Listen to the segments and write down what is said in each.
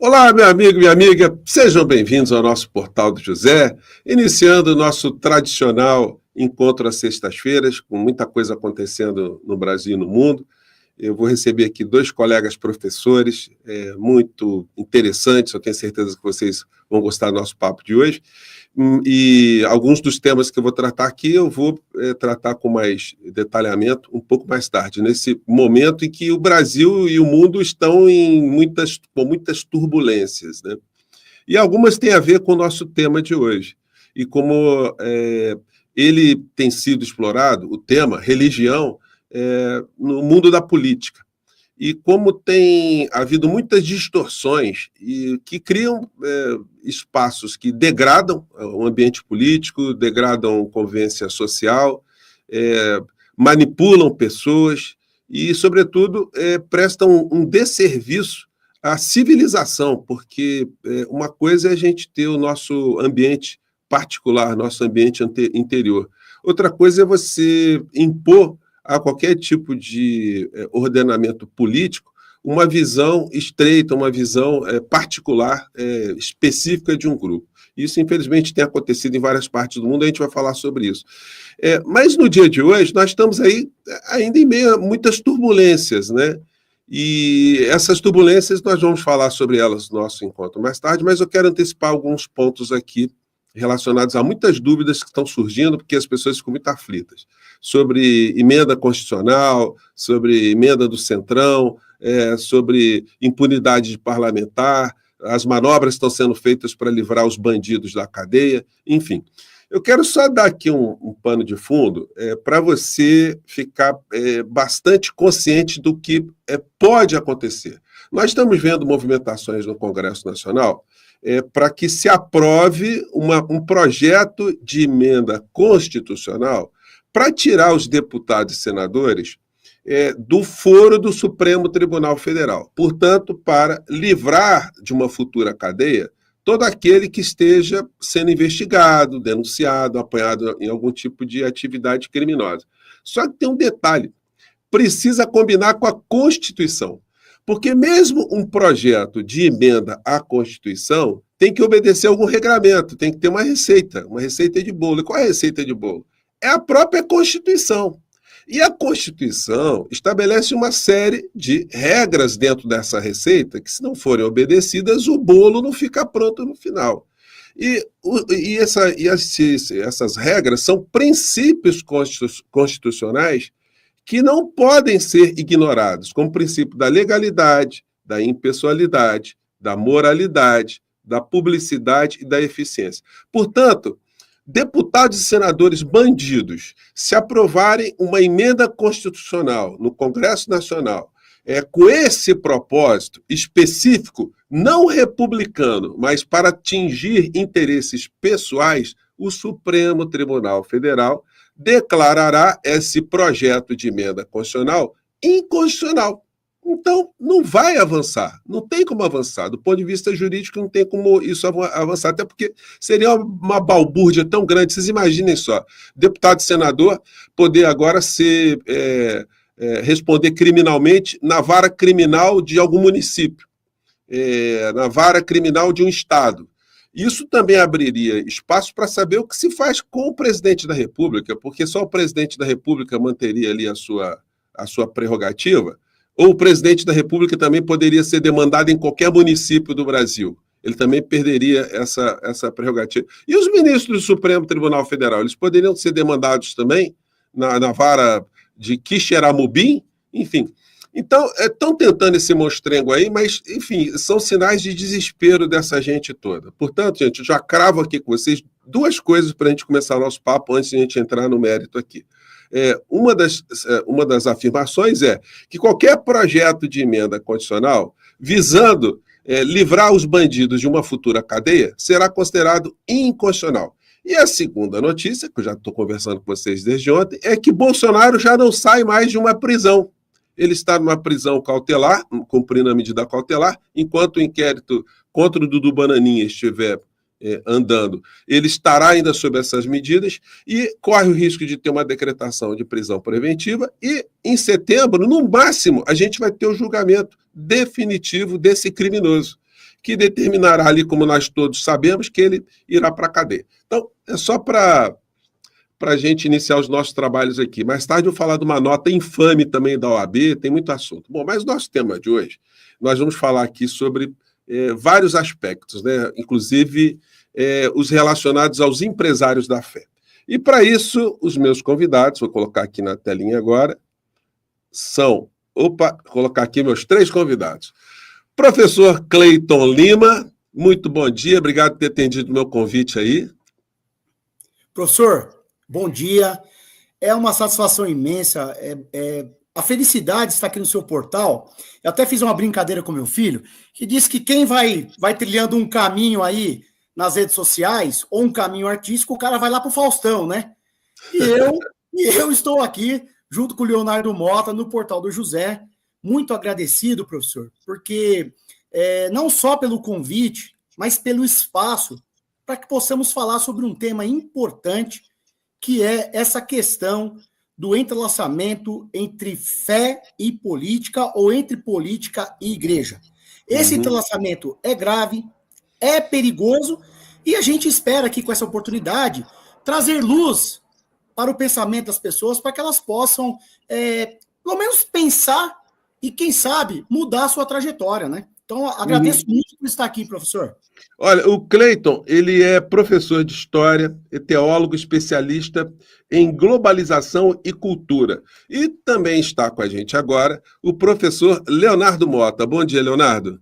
Olá, meu amigo, minha amiga, sejam bem-vindos ao nosso Portal do José, iniciando o nosso tradicional encontro às sextas-feiras, com muita coisa acontecendo no Brasil e no mundo. Eu vou receber aqui dois colegas professores muito interessantes, eu tenho certeza que vocês vão gostar do nosso papo de hoje. E alguns dos temas que eu vou tratar aqui, eu vou tratar com mais detalhamento um pouco mais tarde, nesse momento em que o Brasil e o mundo estão com muitas turbulências, né? E algumas têm a ver com o nosso tema de hoje. E como ele tem sido explorado, o tema religião, no mundo da política. E como tem havido muitas distorções e que criam espaços que degradam o ambiente político, degradam convivência social, manipulam pessoas e, sobretudo, prestam um desserviço à civilização, porque uma coisa é a gente ter o nosso ambiente particular, nosso ambiente interior. Outra coisa é você impor a qualquer tipo de ordenamento político uma visão estreita, uma visão particular, específica de um grupo. Isso, infelizmente, tem acontecido em várias partes do mundo, a gente vai falar sobre isso. Mas no dia de hoje, nós estamos aí ainda em meio a muitas turbulências, né? E essas turbulências, nós vamos falar sobre elas no nosso encontro mais tarde, mas eu quero antecipar alguns pontos aqui relacionados a muitas dúvidas que estão surgindo, porque as pessoas ficam muito aflitas, sobre emenda constitucional, sobre emenda do Centrão, sobre impunidade de parlamentar, as manobras estão sendo feitas para livrar os bandidos da cadeia, enfim. Eu quero só dar aqui um pano de fundo para você ficar bastante consciente do que pode acontecer. Nós estamos vendo movimentações no Congresso Nacional para que se aprove um projeto de emenda constitucional para tirar os deputados e senadores do foro do Supremo Tribunal Federal. Portanto, para livrar de uma futura cadeia todo aquele que esteja sendo investigado, denunciado, apanhado em algum tipo de atividade criminosa. Só que tem um detalhe: precisa combinar com a Constituição. Porque mesmo um projeto de emenda à Constituição tem que obedecer a algum regramento, tem que ter uma receita de bolo. E qual é a receita de bolo? É a própria Constituição. E a Constituição estabelece uma série de regras dentro dessa receita que, se não forem obedecidas, o bolo não fica pronto no final. Essas regras são princípios constitucionais que não podem ser ignorados, como o princípio da legalidade, da impessoalidade, da moralidade, da publicidade e da eficiência. Portanto, deputados e senadores bandidos, se aprovarem uma emenda constitucional no Congresso Nacional, com esse propósito específico, não republicano, mas para atingir interesses pessoais, o Supremo Tribunal Federal declarará esse projeto de emenda constitucional inconstitucional. Então, não vai avançar, não tem como avançar. Do ponto de vista jurídico, não tem como isso avançar, até porque seria uma balbúrdia tão grande. Vocês imaginem só, deputado e senador poder agora responder criminalmente na vara criminal de algum município, na vara criminal de um estado. Isso também abriria espaço para saber o que se faz com o presidente da República, porque só o presidente da República manteria ali a sua prerrogativa, ou o presidente da República também poderia ser demandado em qualquer município do Brasil. Ele também perderia essa prerrogativa. E os ministros do Supremo Tribunal Federal, eles poderiam ser demandados também na vara de Quixeramobim, enfim. Então, estão tentando esse monstrengo aí, mas, enfim, são sinais de desespero dessa gente toda. Portanto, gente, eu já cravo aqui com vocês duas coisas para a gente começar o nosso papo antes de a gente entrar no mérito aqui. Uma das afirmações é que qualquer projeto de emenda constitucional visando livrar os bandidos de uma futura cadeia será considerado inconstitucional. E a segunda notícia, que eu já estou conversando com vocês desde ontem, é que Bolsonaro já não sai mais de uma prisão. Ele está numa prisão cautelar, cumprindo a medida cautelar, enquanto o inquérito contra o Dudu Bananinha estiver andando, ele estará ainda sob essas medidas e corre o risco de ter uma decretação de prisão preventiva e, em setembro, no máximo, a gente vai ter o julgamento definitivo desse criminoso. que determinará ali, como nós todos sabemos, que ele irá para a cadeia. Então, é só para a gente iniciar os nossos trabalhos aqui. Mais tarde eu vou falar de uma nota infame também da OAB, tem muito assunto. Bom, mas o nosso tema de hoje, nós vamos falar aqui sobre vários aspectos, né? Inclusive os relacionados aos empresários da fé. E para isso, os meus convidados, vou colocar aqui na telinha agora, são, vou colocar aqui meus 3 convidados. Professor Cleiton Lima, muito bom dia, obrigado por ter atendido o meu convite aí. Professor, bom dia, é uma satisfação imensa, a felicidade está aqui no seu portal. Eu até fiz uma brincadeira com meu filho, que disse que quem vai trilhando um caminho aí nas redes sociais, ou um caminho artístico, o cara vai lá para o Faustão, né? E eu estou aqui, junto com o Leonardo Mota, no portal do José, muito agradecido, professor, porque não só pelo convite, mas pelo espaço, para que possamos falar sobre um tema importante, que é essa questão do entrelaçamento entre fé e política, ou entre política e igreja. Esse entrelaçamento é grave, é perigoso, e a gente espera aqui, com essa oportunidade, trazer luz para o pensamento das pessoas, para que elas possam, pelo menos, pensar e, quem sabe, mudar a sua trajetória, né? Então, agradeço muito por estar aqui, professor. Olha, o Cleiton, ele é professor de História, é teólogo especialista em globalização e cultura. E também está com a gente agora o professor Leonardo Mota. Bom dia, Leonardo.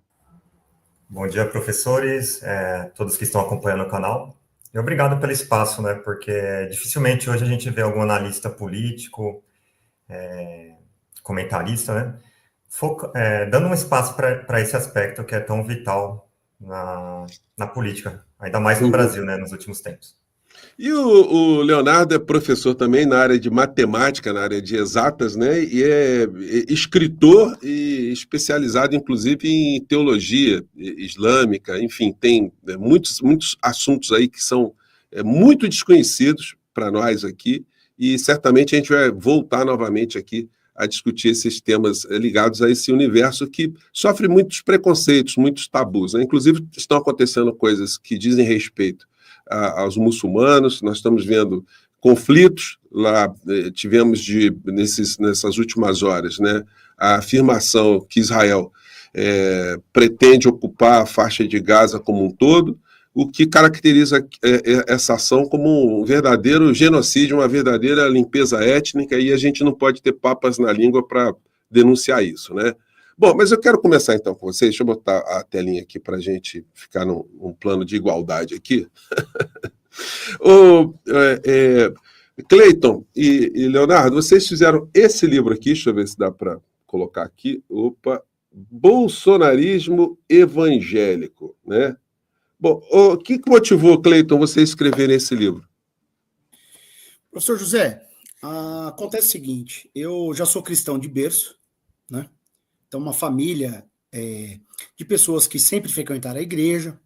Bom dia, professores, todos que estão acompanhando o canal. E obrigado pelo espaço, né? Porque dificilmente hoje a gente vê algum analista político, comentarista, né? Dando um espaço para esse aspecto que é tão vital na política, ainda mais no Brasil, né, nos últimos tempos. E o Leonardo é professor também na área de matemática, na área de exatas, né, e é escritor e especializado, inclusive, em teologia islâmica, enfim, tem muitos assuntos aí que são muito desconhecidos para nós aqui, e certamente a gente vai voltar novamente aqui a discutir esses temas ligados a esse universo que sofre muitos preconceitos, muitos tabus, né? Inclusive, estão acontecendo coisas que dizem respeito aos muçulmanos, nós estamos vendo conflitos, lá tivemos nessas últimas horas, né, a afirmação que Israel pretende ocupar a faixa de Gaza como um todo, o que caracteriza essa ação como um verdadeiro genocídio, uma verdadeira limpeza étnica, e a gente não pode ter papas na língua para denunciar isso, né? Bom, mas eu quero começar então com vocês, deixa eu botar a telinha aqui para a gente ficar num plano de igualdade aqui. Cleiton e Leonardo, vocês fizeram esse livro aqui, deixa eu ver se dá para colocar aqui, Bolsonarismo Evangélico, né? Bom, o que motivou, Cleiton, você a escrever esse livro? Professor José, acontece o seguinte, eu já sou cristão de berço, né? Então, uma família de pessoas que sempre frequentaram a igreja.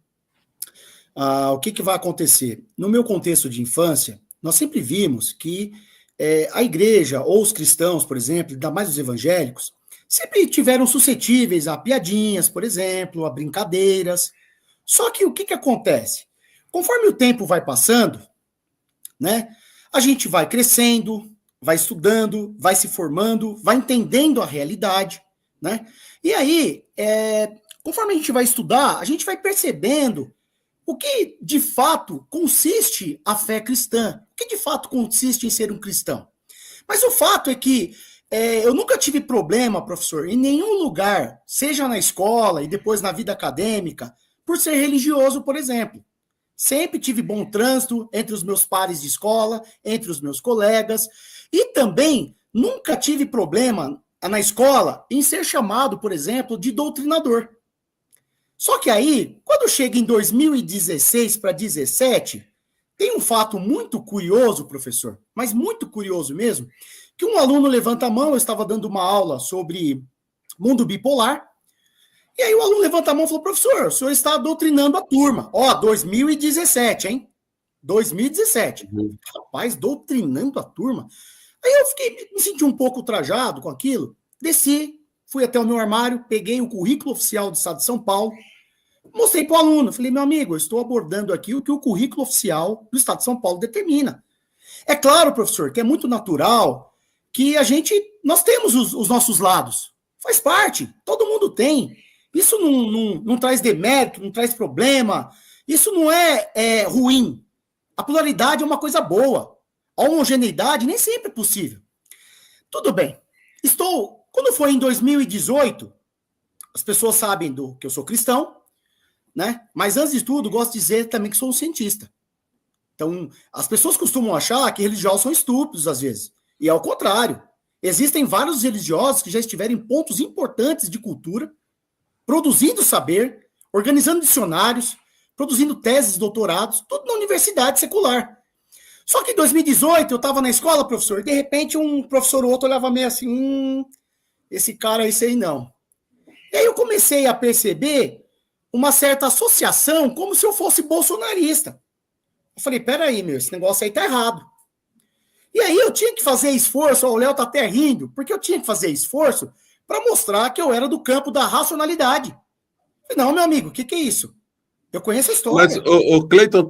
O que vai acontecer? No meu contexto de infância, nós sempre vimos que a igreja, ou os cristãos, por exemplo, ainda mais os evangélicos, sempre tiveram suscetíveis a piadinhas, por exemplo, a brincadeiras. Só que o que acontece? Conforme o tempo vai passando, né, a gente vai crescendo, vai estudando, vai se formando, vai entendendo a realidade, né? E aí, conforme a gente vai estudar, a gente vai percebendo o que de fato consiste a fé cristã, o que de fato consiste em ser um cristão. Mas o fato é que eu nunca tive problema, professor, em nenhum lugar, seja na escola e depois na vida acadêmica, por ser religioso, por exemplo. Sempre tive bom trânsito entre os meus pares de escola, entre os meus colegas, e também nunca tive problema na escola em ser chamado, por exemplo, de doutrinador. Só que aí, quando chega em 2016 para 2017, tem um fato muito curioso, professor, mas muito curioso mesmo, que um aluno levanta a mão, eu estava dando uma aula sobre mundo bipolar, e aí o aluno levanta a mão e falou, professor, o senhor está doutrinando a turma. 2017, hein? 2017. Rapaz, doutrinando a turma. Aí eu me senti um pouco ultrajado com aquilo, desci, fui até o meu armário, peguei o currículo oficial do Estado de São Paulo, Mostrei para o aluno, falei, meu amigo, eu estou abordando aqui o que o currículo oficial do Estado de São Paulo determina. É claro, professor, que é muito natural que nós temos os nossos lados. Faz parte, todo mundo tem. Isso não traz demérito, não traz problema. Isso não é ruim. A pluralidade é uma coisa boa. A homogeneidade nem sempre é possível. Tudo bem. Quando foi em 2018, as pessoas sabem que eu sou cristão, né? Mas antes de tudo, gosto de dizer também que sou um cientista. Então, as pessoas costumam achar que religiosos são estúpidos às vezes. E é o contrário. Existem vários religiosos que já estiveram em pontos importantes de cultura, produzindo saber, organizando dicionários, produzindo teses, doutorados, tudo na universidade secular. Só que em 2018, eu estava na escola, professor, e de repente um professor ou outro olhava meio assim, esse cara aí sei não. E aí eu comecei a perceber uma certa associação, como se eu fosse bolsonarista. Eu falei, peraí, esse negócio aí tá errado. E aí eu tinha que fazer esforço, o Léo tá até rindo, porque eu tinha que fazer esforço para mostrar que eu era do campo da racionalidade. Não, meu amigo, o que é isso? Eu conheço a história. Mas, o Cleiton,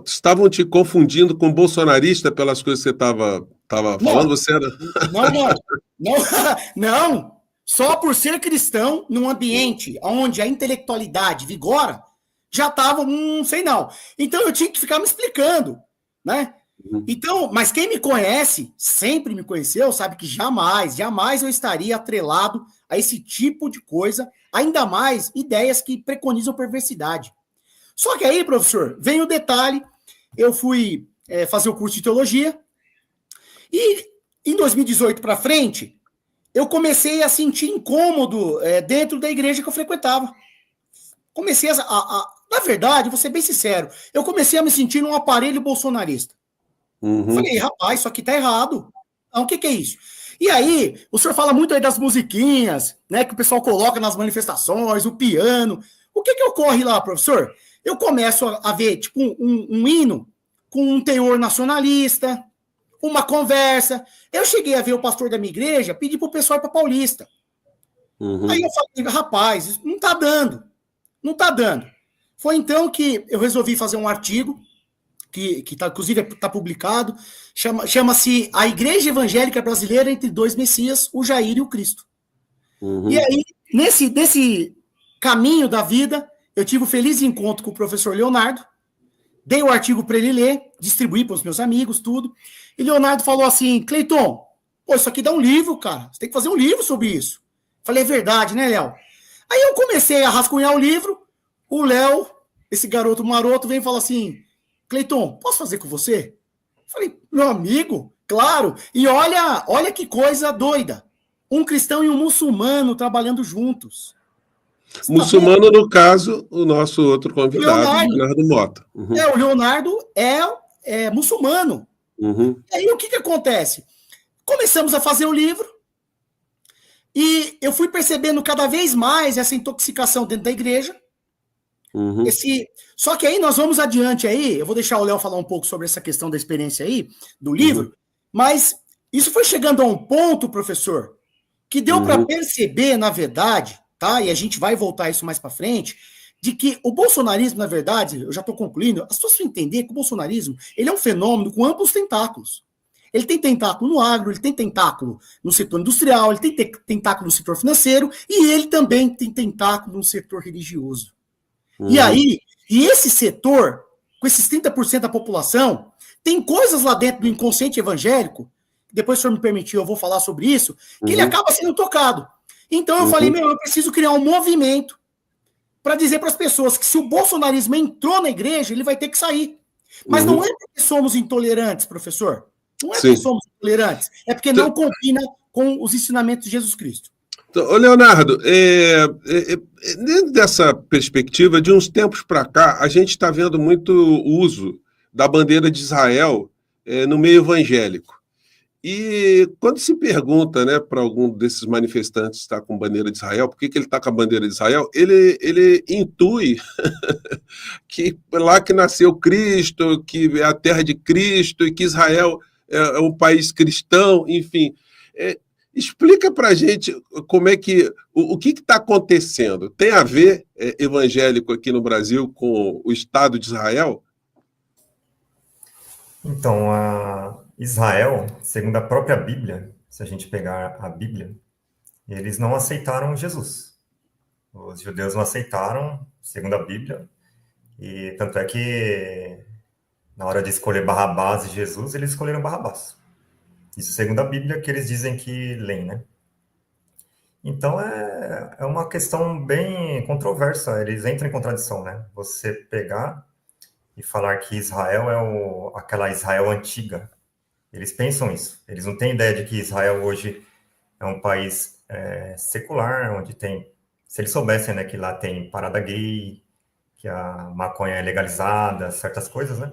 estavam te confundindo com bolsonarista pelas coisas que você estava falando? Você era... Não. Só por ser cristão, num ambiente onde a intelectualidade vigora, já estava, sei não. Então eu tinha que ficar me explicando, né? Então, mas quem me conhece, sempre me conheceu, sabe que jamais eu estaria atrelado a esse tipo de coisa, ainda mais ideias que preconizam perversidade. Só que aí, professor, vem o detalhe, eu fui fazer o curso de teologia, e em 2018 para frente, eu comecei a sentir incômodo dentro da igreja que eu frequentava. Comecei na verdade, vou ser bem sincero, eu comecei a me sentir num aparelho bolsonarista. Falei, rapaz, isso aqui tá errado. Então, o que é isso? E aí, o senhor fala muito aí das musiquinhas, né, que o pessoal coloca nas manifestações, o piano. O que ocorre lá, professor? Eu começo a ver, tipo, um hino com um teor nacionalista, uma conversa. Eu cheguei a ver o pastor da minha igreja pedir pro pessoal ir pra Paulista. Aí eu falei, rapaz, isso não tá dando. Não tá dando. Foi então que eu resolvi fazer um artigo, que tá, inclusive está publicado, chama-se A Igreja Evangélica Brasileira entre Dois Messias, o Jair e o Cristo. E aí, nesse caminho da vida, eu tive um feliz encontro com o professor Leonardo, dei o artigo para ele ler, distribuí para os meus amigos, tudo, e Leonardo falou assim, Cleiton, pô, isso aqui dá um livro, cara, você tem que fazer um livro sobre isso. Falei, é verdade, né, Léo? Aí eu comecei a rascunhar o livro, o Léo, esse garoto maroto, vem e fala assim, Cleiton, posso fazer com você? Falei, meu amigo, claro. E olha que coisa doida. Um cristão e um muçulmano trabalhando juntos. Muçulmano, no caso, o nosso outro convidado, Leonardo Mota. O Leonardo é muçulmano. E aí o que acontece? Começamos a fazer o livro e eu fui percebendo cada vez mais essa intoxicação dentro da igreja. Só que aí nós vamos adiante aí, eu vou deixar o Léo falar um pouco sobre essa questão da experiência aí, do livro, mas isso foi chegando a um ponto, professor, que deu para perceber, na verdade, tá? E a gente vai voltar a isso mais para frente, de que o bolsonarismo, na verdade, eu já estou concluindo, as pessoas precisam entender que o bolsonarismo, ele é um fenômeno com amplos tentáculos. Ele tem tentáculo no agro, ele tem tentáculo no setor industrial, ele tem tentáculo no setor financeiro, e ele também tem tentáculo no setor religioso. E aí, esse setor, com esses 30% da população, tem coisas lá dentro do inconsciente evangélico, depois, se o senhor me permitir, eu vou falar sobre isso, que ele acaba sendo tocado. Então eu falei, eu preciso criar um movimento para dizer para as pessoas que se o bolsonarismo entrou na igreja, ele vai ter que sair. Mas não é porque somos intolerantes, professor. Não é porque somos intolerantes, é porque não combina com os ensinamentos de Jesus Cristo. Ô Leonardo, dentro dessa perspectiva, de uns tempos para cá, a gente está vendo muito uso da bandeira de Israel no meio evangélico. E quando se pergunta, né, para algum desses manifestantes que está com bandeira de Israel, por que ele está com a bandeira de Israel, ele intui que lá que nasceu Cristo, que é a terra de Cristo, e que Israel é um país cristão, enfim. Explica para a gente como é que o que está acontecendo. Tem a ver evangélico aqui no Brasil com o Estado de Israel? Então, Israel, segundo a própria Bíblia, se a gente pegar a Bíblia, eles não aceitaram Jesus. Os judeus não aceitaram, segundo a Bíblia, e tanto é que na hora de escolher Barrabás e Jesus, eles escolheram Barrabás. Isso segundo a Bíblia, que eles dizem que leem, né? Então, é uma questão bem controversa, eles entram em contradição, né? Você pegar e falar que Israel é aquela Israel antiga. Eles pensam isso. Eles não têm ideia de que Israel hoje é um país secular, onde tem... Se eles soubessem, né, que lá tem parada gay, que a maconha é legalizada, certas coisas, né?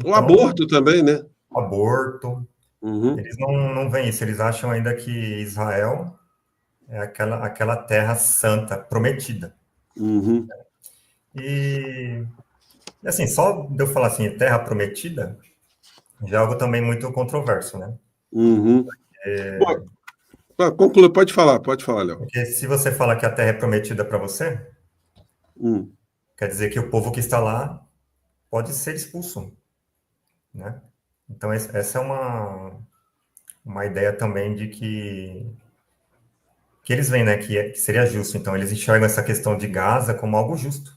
O aborto também, né? Aborto. Uhum. Eles não veem isso. Eles acham ainda que Israel é aquela terra santa, prometida. Uhum. E assim, só de eu falar assim, terra prometida, já é algo também muito controverso, né? Uhum. Conclui, pode falar, Léo. Porque se você fala que a terra é prometida para você, quer dizer que o povo que está lá pode ser expulso, né? Então, essa é uma ideia também de que eles veem, né, que seria justo. Então, eles enxergam essa questão de Gaza como algo justo.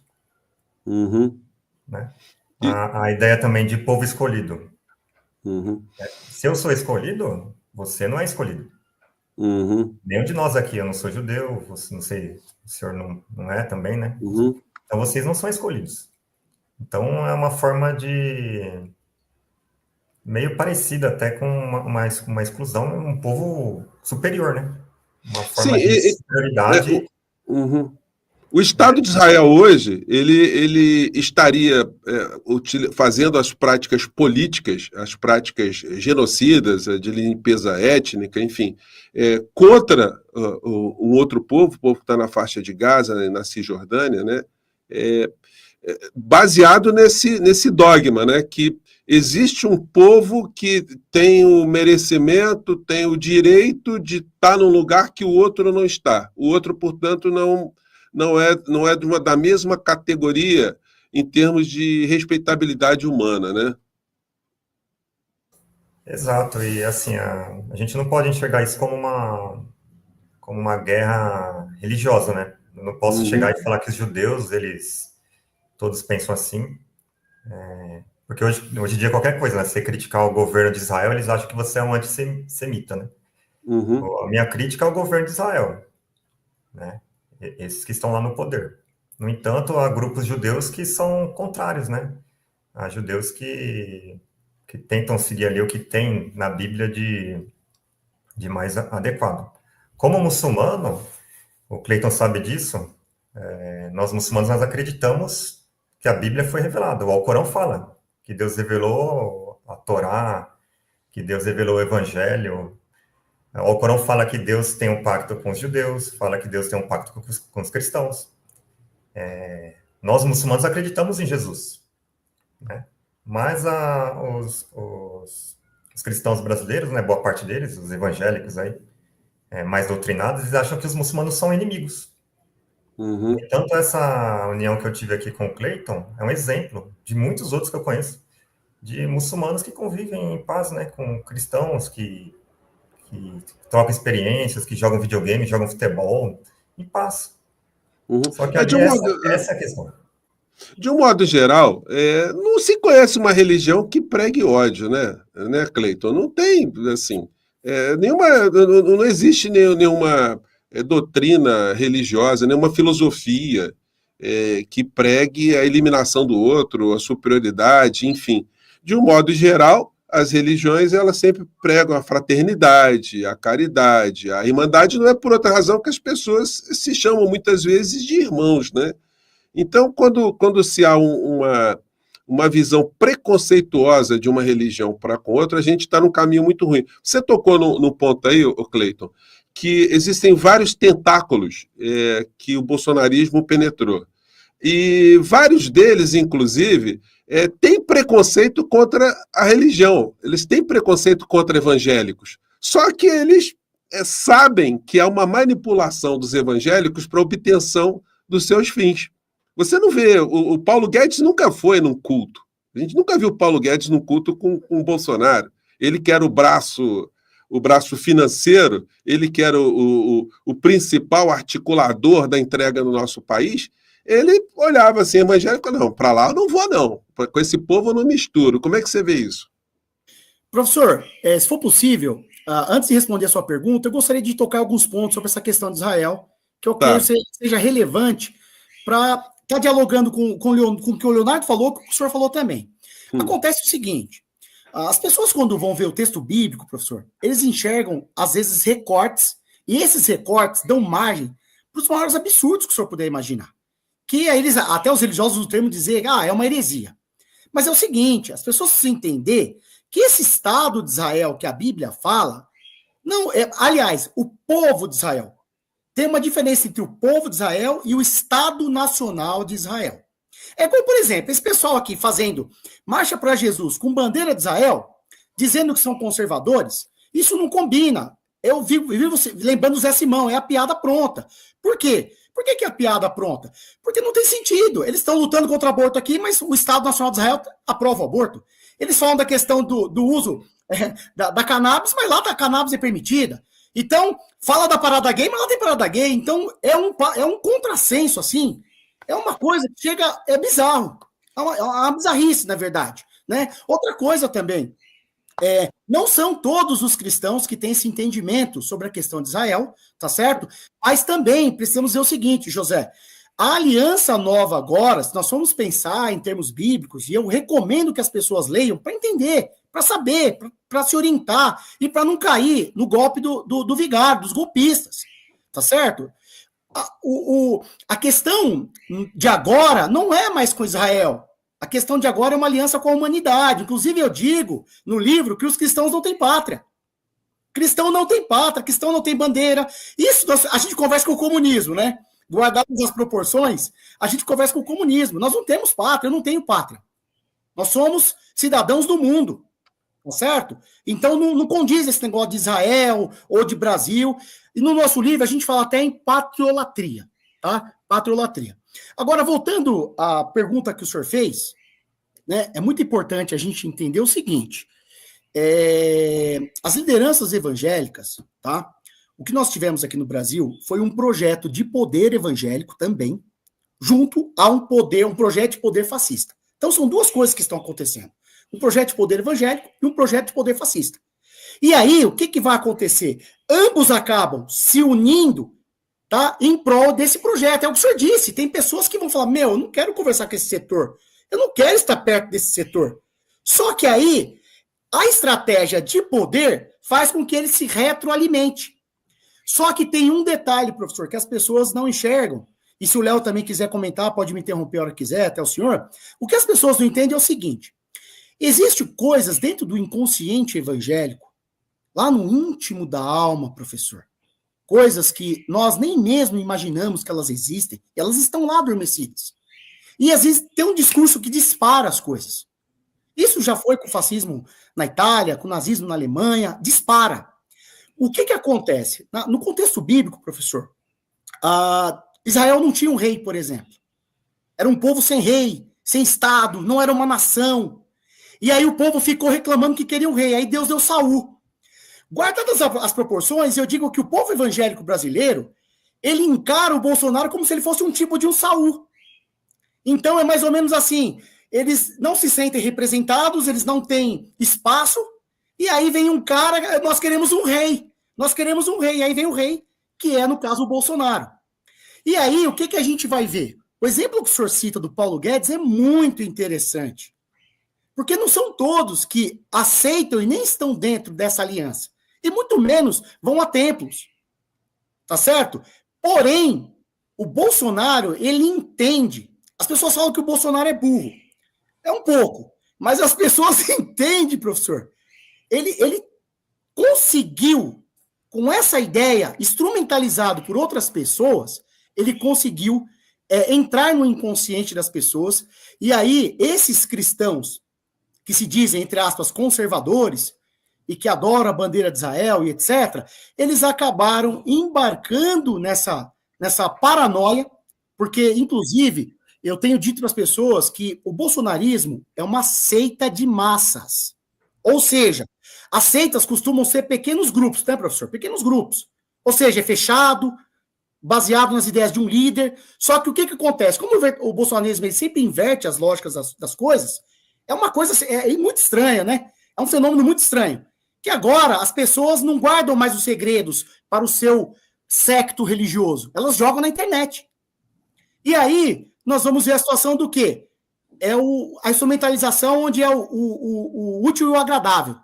Uhum. Né? A ideia também de povo escolhido. Uhum. Se eu sou escolhido, você não é escolhido. Uhum. Nenhum de nós aqui, eu não sou judeu, você, não sei, o senhor não é também, né? Uhum. Então, vocês não são escolhidos. Então, é uma forma de... meio parecida até com uma exclusão, um povo superior, né? Uma forma de superioridade. Uhum. O Estado de Israel hoje, ele estaria fazendo as práticas políticas, as práticas genocidas, de limpeza étnica, enfim, contra um outro povo, o povo que está na faixa de Gaza, na Cisjordânia, né? Baseado nesse dogma, né? Que existe um povo que tem o merecimento, tem o direito de estar num lugar que o outro não está. O outro, portanto, não é da mesma categoria em termos de respeitabilidade humana, né? Exato, e assim, a gente não pode enxergar isso como uma guerra religiosa, né? Eu não posso chegar e falar que os judeus, eles todos pensam assim, porque hoje em dia qualquer coisa, né? Você criticar o governo de Israel, eles acham que você é um antissemita, né? Uhum. A minha crítica é ao governo de Israel, né? Esses que estão lá no poder. No entanto, há grupos judeus que são contrários, né? Há judeus que tentam seguir ali o que tem na Bíblia de mais adequado. Como muçulmano, o Cleiton sabe disso, nós muçulmanos nós acreditamos que a Bíblia foi revelada. O Alcorão fala que Deus revelou a Torá, que Deus revelou o Evangelho. O Alcorão fala que Deus tem um pacto com os judeus, fala que Deus tem um pacto com os cristãos. Nós muçulmanos acreditamos em Jesus, né? Mas os cristãos brasileiros, né, boa parte deles, os evangélicos aí, mais doutrinados, eles acham que os muçulmanos são inimigos. Uhum. Tanto essa união que eu tive aqui com o Cleiton é um exemplo de muitos outros que eu conheço, de muçulmanos que convivem em paz, né, com cristãos que trocam experiências, que jogam videogame, jogam futebol, em paz. Uhum. Só que ali essa é a questão. De um modo geral, não se conhece uma religião que pregue ódio, né, Cleiton? Não tem, assim, não existe nenhuma doutrina religiosa, nenhuma filosofia que pregue a eliminação do outro, a superioridade, enfim. De um modo geral, as religiões elas sempre pregam a fraternidade, a caridade, a irmandade. Não é por outra razão que as pessoas se chamam muitas vezes de irmãos, né? Então, quando se há uma visão preconceituosa de uma religião para com outra, a gente está num caminho muito ruim. Você tocou no ponto aí, Cleiton, que existem vários tentáculos que o bolsonarismo penetrou. E vários deles, inclusive, têm preconceito contra a religião. Eles têm preconceito contra evangélicos. Só que eles sabem que há uma manipulação dos evangélicos para obtenção dos seus fins. Você não vê, o Paulo Guedes nunca foi num culto. A gente nunca viu o Paulo Guedes num culto com o Bolsonaro. Ele quer o braço financeiro, ele quer o principal articulador da entrega no nosso país. Ele olhava assim, evangélico, não, para lá eu não vou não, com esse povo eu não misturo. Como é que você vê isso? Professor, se for possível, antes de responder a sua pergunta, eu gostaria de tocar alguns pontos sobre essa questão de Israel, que eu quero que seja relevante para estar dialogando com o que o Leonardo falou, com o que o senhor falou também. Acontece o seguinte, as pessoas quando vão ver o texto bíblico, professor, eles enxergam, às vezes, recortes, e esses recortes dão margem para os maiores absurdos que o senhor puder imaginar. Que eles, até os religiosos do termo dizer, é uma heresia. Mas é o seguinte, as pessoas precisam entender que esse Estado de Israel que a Bíblia fala, aliás, o povo de Israel, tem uma diferença entre o povo de Israel e o Estado Nacional de Israel. É como, por exemplo, esse pessoal aqui fazendo marcha para Jesus com bandeira de Israel, dizendo que são conservadores, isso não combina. Eu vivo lembrando o Zé Simão, é a piada pronta. Por quê? Por que é a piada pronta? Porque não tem sentido. Eles estão lutando contra o aborto aqui, mas o Estado Nacional de Israel aprova o aborto. Eles falam da questão do uso da cannabis, mas lá a cannabis é permitida. Então, fala da parada gay, mas lá tem parada gay. Então, é um contrassenso, assim. É uma coisa que chega... É bizarro. É uma bizarrice, na verdade. Né? Outra coisa também. Não são todos os cristãos que têm esse entendimento sobre a questão de Israel, tá certo? Mas também precisamos dizer o seguinte, José, a aliança nova agora, se nós formos pensar em termos bíblicos, e eu recomendo que as pessoas leiam para entender, para saber, para se orientar e para não cair no golpe do vigário, dos golpistas, tá certo? A questão de agora não é mais com Israel. A questão de agora é uma aliança com a humanidade. Inclusive, eu digo no livro que os cristãos não têm pátria. Cristão não tem pátria, cristão não tem bandeira. Isso a gente conversa com o comunismo, né? Guardadas as proporções, a gente conversa com o comunismo. Nós não temos pátria, eu não tenho pátria. Nós somos cidadãos do mundo, tá certo? Então, não condiz esse negócio de Israel ou de Brasil. E no nosso livro, a gente fala até em patriolatria, tá? Patriolatria. Agora, voltando à pergunta que o senhor fez, né, é muito importante a gente entender o seguinte, as lideranças evangélicas, tá? O que nós tivemos aqui no Brasil foi um projeto de poder evangélico também, junto a um projeto de poder fascista. Então, são duas coisas que estão acontecendo. Um projeto de poder evangélico e um projeto de poder fascista. E aí, o que vai acontecer? Ambos acabam se unindo, tá, em prol desse projeto. É o que o senhor disse. Tem pessoas que vão falar, eu não quero conversar com esse setor. Eu não quero estar perto desse setor. Só que aí, a estratégia de poder faz com que ele se retroalimente. Só que tem um detalhe, professor, que as pessoas não enxergam. E se o Léo também quiser comentar, pode me interromper a hora que quiser, até o senhor. O que as pessoas não entendem é o seguinte. Existem coisas dentro do inconsciente evangélico, lá no íntimo da alma, professor. Coisas que nós nem mesmo imaginamos que elas existem, elas estão lá adormecidas. E às vezes tem um discurso que dispara as coisas. Isso já foi com o fascismo na Itália, com o nazismo na Alemanha, dispara. O que acontece? No contexto bíblico, professor, Israel não tinha um rei, por exemplo. Era um povo sem rei, sem Estado, não era uma nação. E aí o povo ficou reclamando que queria um rei, aí Deus deu Saul. Guardadas as proporções, eu digo que o povo evangélico brasileiro, ele encara o Bolsonaro como se ele fosse um tipo de um Saul. Então é mais ou menos assim, eles não se sentem representados, eles não têm espaço, e aí vem um cara, nós queremos um rei, e aí vem o rei, que é, no caso, o Bolsonaro. E aí, o que a gente vai ver? O exemplo que o senhor cita do Paulo Guedes é muito interessante, porque não são todos que aceitam e nem estão dentro dessa aliança, e muito menos vão a templos, tá certo? Porém, o Bolsonaro, ele entende. As pessoas falam que o Bolsonaro é burro. É um pouco, mas as pessoas entendem, professor. Ele conseguiu, com essa ideia, instrumentalizado por outras pessoas, ele conseguiu entrar no inconsciente das pessoas, e aí esses cristãos, que se dizem, entre aspas, conservadores, e que adoram a bandeira de Israel e etc., eles acabaram embarcando nessa paranoia, porque, inclusive, eu tenho dito para as pessoas que o bolsonarismo é uma seita de massas. Ou seja, as seitas costumam ser pequenos grupos, né, professor? Pequenos grupos. Ou seja, é fechado, baseado nas ideias de um líder. Só que o que acontece? Como o bolsonarismo ele sempre inverte as lógicas das coisas, é uma coisa muito estranha, né? É um fenômeno muito estranho. Que agora as pessoas não guardam mais os segredos para o seu secto religioso. Elas jogam na internet. E aí, nós vamos ver a situação do quê? É a instrumentalização onde é o útil e o agradável.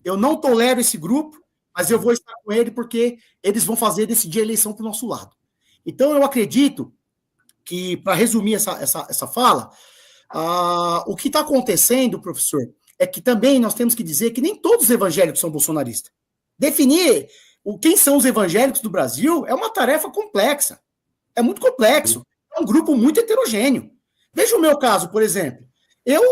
Eu não tolero esse grupo, mas eu vou estar com ele porque eles vão decidir a eleição para o nosso lado. Então, eu acredito que, para resumir essa fala, o que está acontecendo, professor, é que também nós temos que dizer que nem todos os evangélicos são bolsonaristas. Definir quem são os evangélicos do Brasil é uma tarefa complexa. É muito complexo. É um grupo muito heterogêneo. Veja o meu caso, por exemplo. Eu,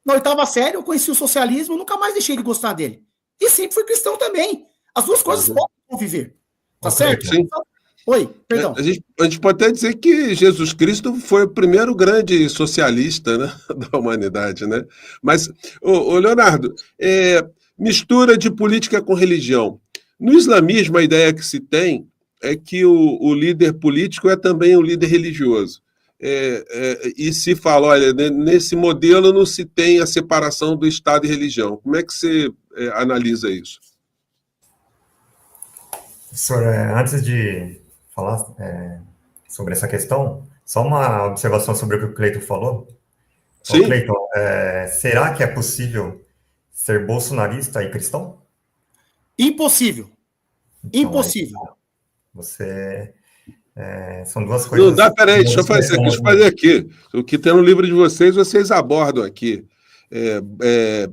na 8ª série, eu conheci o socialismo, nunca mais deixei de gostar dele. E sempre fui cristão também. As duas coisas podem conviver. Tá certo? Sim. Oi, perdão. A gente pode até dizer que Jesus Cristo foi o primeiro grande socialista, né, da humanidade, né? Mas, Leonardo, mistura de política com religião. No islamismo, a ideia que se tem é que o líder político é também o líder religioso. E se fala, olha, nesse modelo não se tem a separação do Estado e religião. Como é que você analisa isso? Professor, antes de falar sobre essa questão, só uma observação sobre o que o Cleiton falou. Sim. Cleiton, será que é possível ser bolsonarista e cristão? Impossível. Então, impossível. Você... são duas coisas... Não dá, peraí, deixa eu fazer aqui. O que tem no livro de vocês abordam aqui.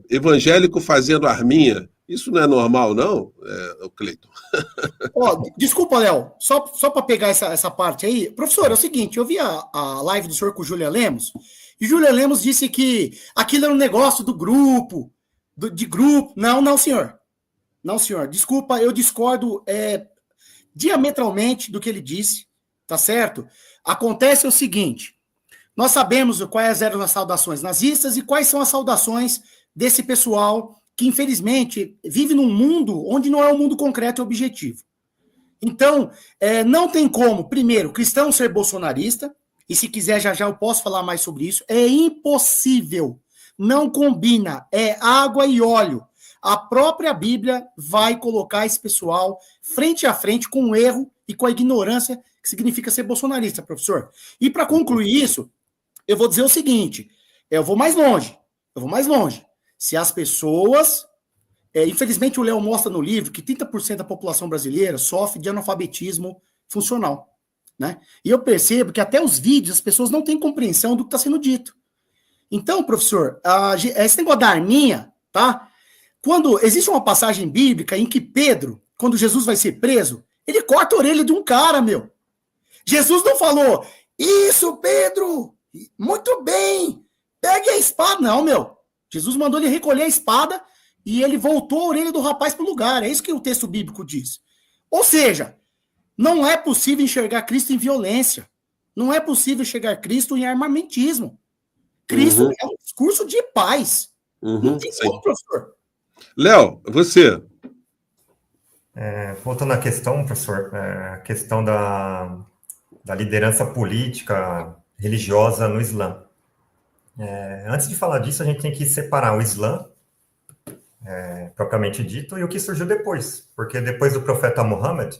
Evangélico fazendo arminha. Isso não é normal, não, Cleiton? Desculpa, Léo, só para pegar essa parte aí. Professor, é o seguinte, eu vi a live do senhor com o Julian Lemos, e o Julian Lemos disse que aquilo era um negócio do grupo, de grupo. Não, senhor. Não, senhor. Desculpa, eu discordo diametralmente do que ele disse, tá certo? Acontece o seguinte, nós sabemos quais eram as saudações nazistas e quais são as saudações desse pessoal que, infelizmente, vive num mundo onde não é um mundo concreto e objetivo. Então, não tem como, primeiro, cristão ser bolsonarista, e se quiser já eu posso falar mais sobre isso, é impossível, não combina, é água e óleo. A própria Bíblia vai colocar esse pessoal frente a frente com o erro e com a ignorância que significa ser bolsonarista, professor. E para concluir isso, eu vou dizer o seguinte, eu vou mais longe. Se as pessoas... infelizmente, o Léo mostra no livro que 30% da população brasileira sofre de analfabetismo funcional. Né? E eu percebo que até os vídeos, as pessoas não têm compreensão do que está sendo dito. Então, professor, esse negócio da arminha, tá? Quando existe uma passagem bíblica em que Pedro, quando Jesus vai ser preso, ele corta a orelha de um cara, meu. Jesus não falou, isso, Pedro, muito bem, pegue a espada. Não, meu. Jesus mandou ele recolher a espada e ele voltou a orelha do rapaz para o lugar. É isso que o texto bíblico diz. Ou seja, não é possível enxergar Cristo em violência. Não é possível enxergar Cristo em armamentismo. Cristo é um discurso de paz. Não tem como, professor. Léo, você. Voltando à questão, professor, a questão da liderança política religiosa no Islã. Antes de falar disso, a gente tem que separar o Islã, propriamente dito, e o que surgiu depois. Porque depois do profeta Muhammad,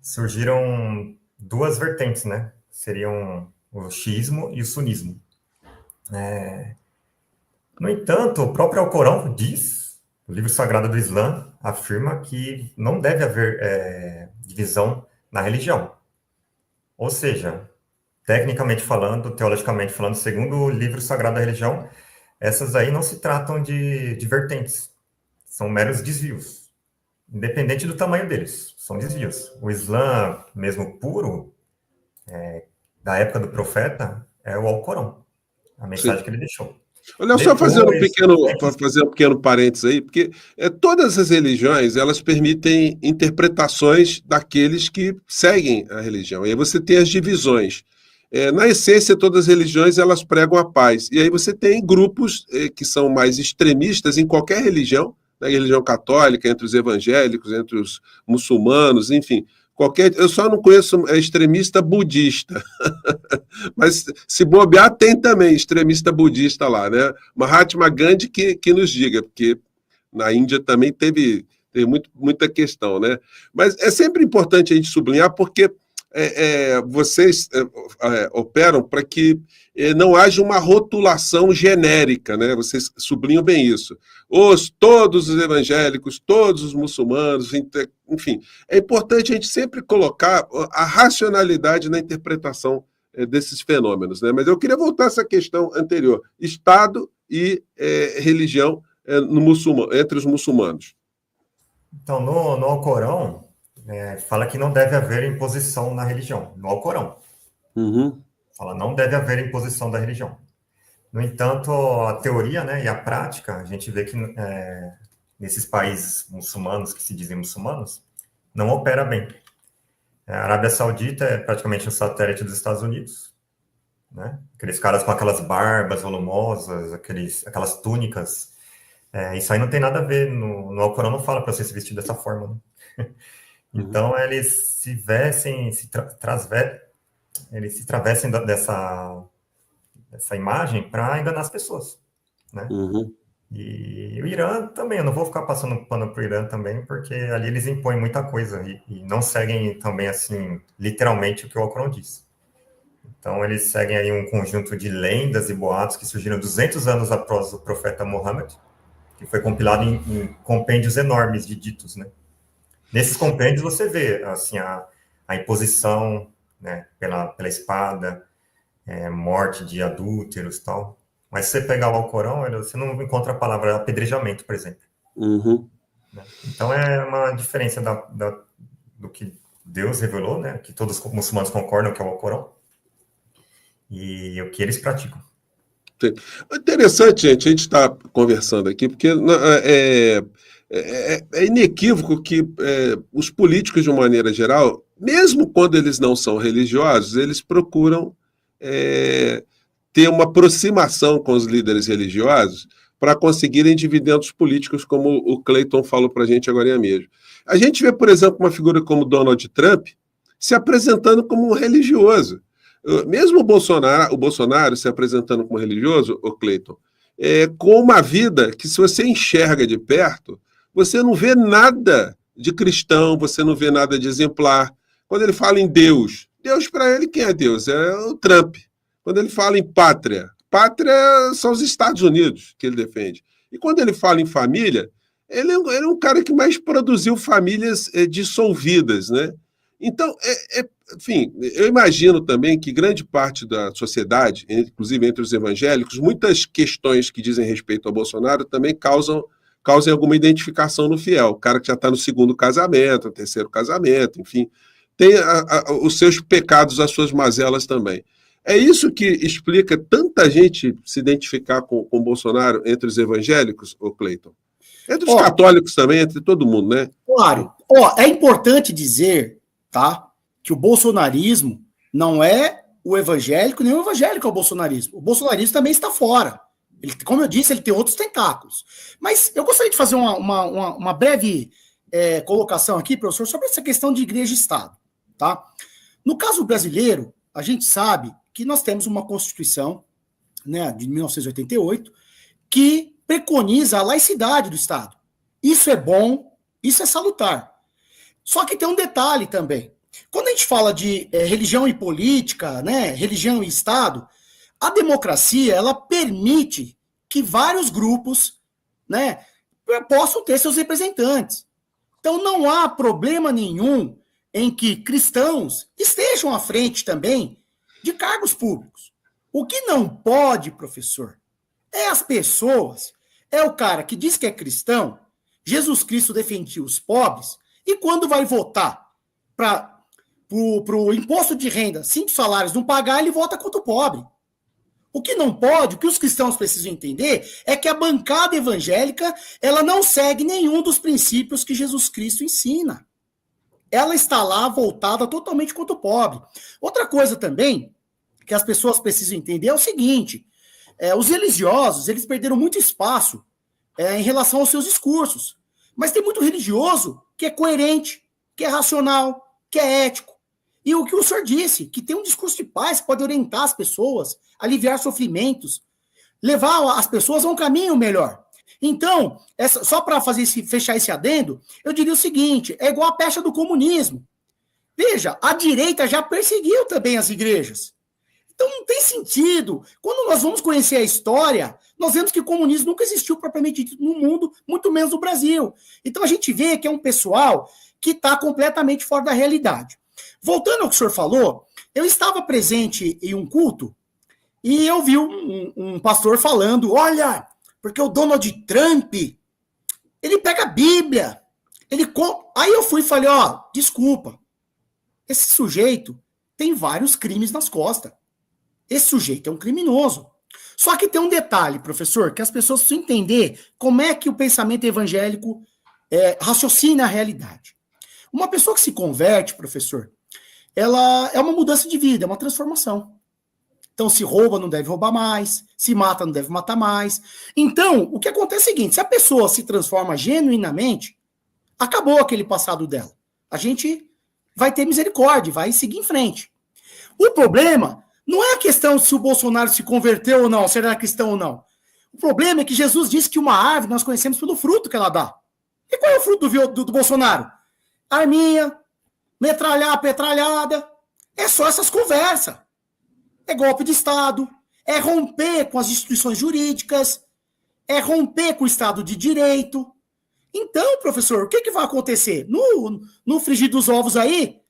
surgiram duas vertentes, né? Seriam o xiismo e o sunismo. No entanto, o próprio Alcorão diz, o livro sagrado do Islã afirma que não deve haver divisão na religião. Ou seja, tecnicamente falando, teologicamente falando, segundo o livro sagrado da religião, essas aí não se tratam de vertentes, são meros desvios, independente do tamanho deles, são desvios. O Islã, mesmo puro, da época do profeta, é o Alcorão, a mensagem que ele deixou. Olha só, fazer um pequeno parênteses aí, porque todas as religiões, elas permitem interpretações daqueles que seguem a religião. E aí você tem as divisões. Na essência, todas as religiões, elas pregam a paz. E aí você tem grupos que são mais extremistas em qualquer religião, na religião católica, entre os evangélicos, entre os muçulmanos, enfim. Eu só não conheço extremista budista, mas se bobear, tem também extremista budista lá, né? Mahatma Gandhi que nos diga, porque na Índia também teve muita questão, né? Mas é sempre importante a gente sublinhar, porque vocês operam para que não haja uma rotulação genérica, né? Vocês sublinham bem isso. Todos os evangélicos, todos os muçulmanos, enfim. É importante a gente sempre colocar a racionalidade na interpretação desses fenômenos, né? Mas eu queria voltar a essa questão anterior. Estado e religião entre os muçulmanos. Então, no Alcorão, fala que não deve haver imposição na religião, no Alcorão. Uhum. Fala, não deve haver imposição da religião. No entanto, a teoria, né, e a prática, a gente vê que nesses países muçulmanos, que se dizem muçulmanos, não opera bem. A Arábia Saudita é praticamente um satélite dos Estados Unidos, né? Aqueles caras com aquelas barbas volumosas, aquelas túnicas. Isso aí não tem nada a ver, no Alcorão não fala para você se vestir dessa forma, né? Então, eles se travestem dessa imagem para enganar as pessoas, né? Uhum. E o Irã também, eu não vou ficar passando pano para o Irã também, porque ali eles impõem muita coisa e não seguem também, assim, literalmente o que o Alcorão diz. Então, eles seguem aí um conjunto de lendas e boatos que surgiram 200 anos após o profeta Muhammad, que foi compilado em compêndios enormes de ditos, né? Nesses compêndios você vê, assim, a imposição, né, pela espada, morte de adúlteros e tal. Mas se você pegar o Alcorão, você não encontra a palavra apedrejamento, por exemplo. Uhum. Então é uma diferença do que Deus revelou, né, que todos os muçulmanos concordam que é o Alcorão, e o que eles praticam. É interessante, gente, a gente está conversando aqui, porque é inequívoco que os políticos, de uma maneira geral, mesmo quando eles não são religiosos, eles procuram ter uma aproximação com os líderes religiosos para conseguirem dividendos políticos, como o Cleiton falou para a gente agora mesmo. A gente vê, por exemplo, uma figura como Donald Trump se apresentando como um religioso. Mesmo o Bolsonaro se apresentando como religioso, o Cleiton, com uma vida que, se você enxerga de perto, você não vê nada de cristão, você não vê nada de exemplar. Quando ele fala em Deus para ele, quem é Deus? É o Trump. Quando ele fala em pátria são os Estados Unidos que ele defende. E quando ele fala em família, ele é um cara que mais produziu famílias dissolvidas, né? Então, enfim, eu imagino também que grande parte da sociedade, inclusive entre os evangélicos, muitas questões que dizem respeito ao Bolsonaro também causem alguma identificação no fiel. O cara que já está no segundo casamento, no terceiro casamento, enfim, tem os seus pecados, as suas mazelas também. É isso que explica tanta gente se identificar com o Bolsonaro entre os evangélicos, ô Cleiton? Entre os católicos também, entre todo mundo, né? Claro. É importante dizer, tá, que o bolsonarismo não é o evangélico, nem o evangélico é o bolsonarismo. O bolsonarismo também está fora. Ele, como eu disse, ele tem outros tentáculos. Mas eu gostaria de fazer uma breve colocação aqui, professor, sobre essa questão de igreja e Estado. Tá? No caso brasileiro, a gente sabe que nós temos uma Constituição, né, de 1988 que preconiza a laicidade do Estado. Isso é bom, isso é salutar. Só que tem um detalhe também. Quando a gente fala de religião e política, né, religião e Estado, a democracia, ela permite que vários grupos, né, possam ter seus representantes. Então não há problema nenhum em que cristãos estejam à frente também de cargos públicos. O que não pode, professor, é as pessoas, é o cara que diz que é cristão, Jesus Cristo defendia os pobres, e quando vai votar para o imposto de renda, 5 salários, não pagar, ele vota contra o pobre. O que não pode, o que os cristãos precisam entender é que a bancada evangélica, ela não segue nenhum dos princípios que Jesus Cristo ensina. Ela está lá voltada totalmente contra o pobre. Outra coisa também que as pessoas precisam entender é o seguinte, os religiosos, eles perderam muito espaço em relação aos seus discursos. Mas tem muito religioso que é coerente, que é racional, que é ético. E o que o senhor disse, que tem um discurso de paz que pode orientar as pessoas, aliviar sofrimentos, levar as pessoas a um caminho melhor. Então, só para fechar esse adendo, eu diria o seguinte, é igual a pecha do comunismo. Veja, a direita já perseguiu também as igrejas. Então não tem sentido. Quando nós vamos conhecer a história, nós vemos que o comunismo nunca existiu propriamente dito no mundo, muito menos no Brasil. Então a gente vê que é um pessoal que está completamente fora da realidade. Voltando ao que o senhor falou, eu estava presente em um culto e eu vi um pastor falando, olha, porque o Donald Trump, ele pega a Bíblia, aí eu fui e falei, desculpa, esse sujeito tem vários crimes nas costas. Esse sujeito é um criminoso. Só que tem um detalhe, professor, que as pessoas precisam entender como é que o pensamento evangélico raciocina a realidade. Uma pessoa que se converte, professor, ela é uma mudança de vida, é uma transformação. Então, se rouba, não deve roubar mais, se mata, não deve matar mais. Então, o que acontece é o seguinte, se a pessoa se transforma genuinamente, acabou aquele passado dela. A gente vai ter misericórdia, vai seguir em frente. O problema não é a questão se o Bolsonaro se converteu ou não, se ele era cristão ou não. O problema é que Jesus disse que uma árvore nós conhecemos pelo fruto que ela dá. E qual é o fruto do Bolsonaro? Arminha, petralhada. É só essas conversas. É golpe de Estado, é romper com as instituições jurídicas, é romper com o Estado de Direito. Então, professor, o que vai acontecer? No frigir dos ovos aí,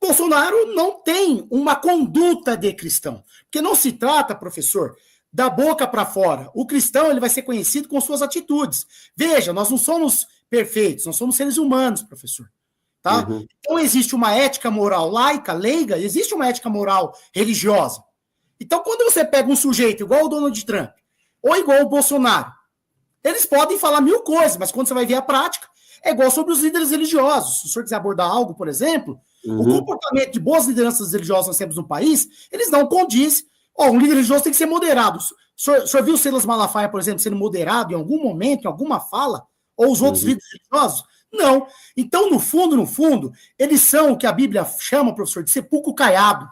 Bolsonaro não tem uma conduta de cristão. Porque não se trata, professor, da boca para fora. O cristão ele vai ser conhecido com suas atitudes. Veja, nós não somos perfeitos, nós somos seres humanos, professor. Tá? Uhum. Então existe uma ética moral laica, leiga, existe uma ética moral religiosa. Então quando você pega um sujeito igual o Donald Trump, ou igual o Bolsonaro, eles podem falar mil coisas, mas quando você vai ver a prática, é igual sobre os líderes religiosos. Se o senhor quiser abordar algo, por exemplo, o comportamento de boas lideranças religiosas nós temos no país, eles não condizem. Um líder religioso tem que ser moderado. O senhor viu o Silas Malafaia, por exemplo, sendo moderado em algum momento, em alguma fala? Ou os outros líderes religiosos? Não. Então, no fundo, eles são o que a Bíblia chama, professor, de sepulcro caiado. O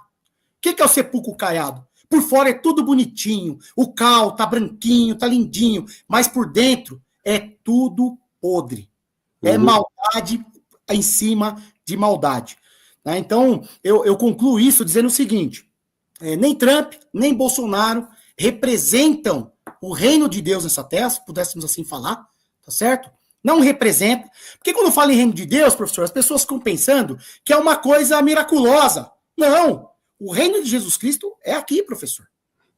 que é o sepulcro caiado? Por fora é tudo bonitinho, o cal tá branquinho, tá lindinho, mas por dentro é tudo podre. É maldade em cima de maldade. Então, eu concluo isso dizendo o seguinte, nem Trump, nem Bolsonaro representam o reino de Deus nessa terra, se pudéssemos assim falar, tá certo? Não representa. Porque quando fala em reino de Deus, professor, as pessoas ficam pensando que é uma coisa miraculosa. Não. O reino de Jesus Cristo é aqui, professor.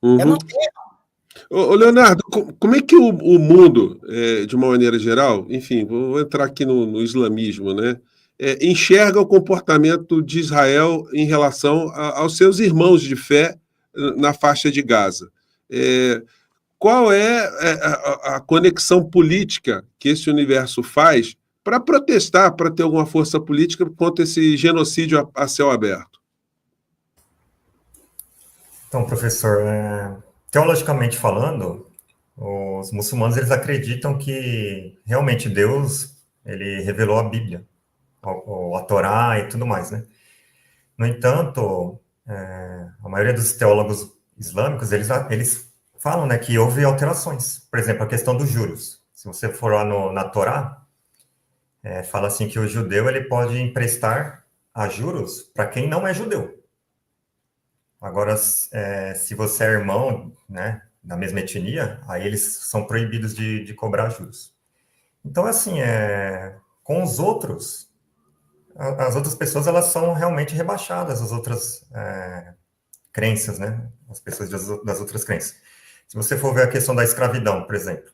É na terra. Ô, Leonardo, como é que o mundo, de uma maneira geral, enfim, vou entrar aqui no islamismo, né, enxerga o comportamento de Israel em relação aos seus irmãos de fé na faixa de Gaza? Qual é a conexão política que esse universo faz para protestar, para ter alguma força política contra esse genocídio a céu aberto? Então, professor, teologicamente falando, os muçulmanos eles acreditam que realmente Deus ele revelou a Bíblia, a Torá e tudo mais, né? No entanto, a maioria dos teólogos islâmicos eles falam, né, que houve alterações. Por exemplo, a questão dos juros. Se você for lá na Torá, fala assim que o judeu ele pode emprestar a juros para quem não é judeu. Agora, se você é irmão, né, da mesma etnia, aí eles são proibidos de cobrar juros. Então, assim, com os outros, as outras pessoas, elas são realmente rebaixadas, as outras crenças, né, as pessoas das outras crenças. Se você for ver a questão da escravidão, por exemplo,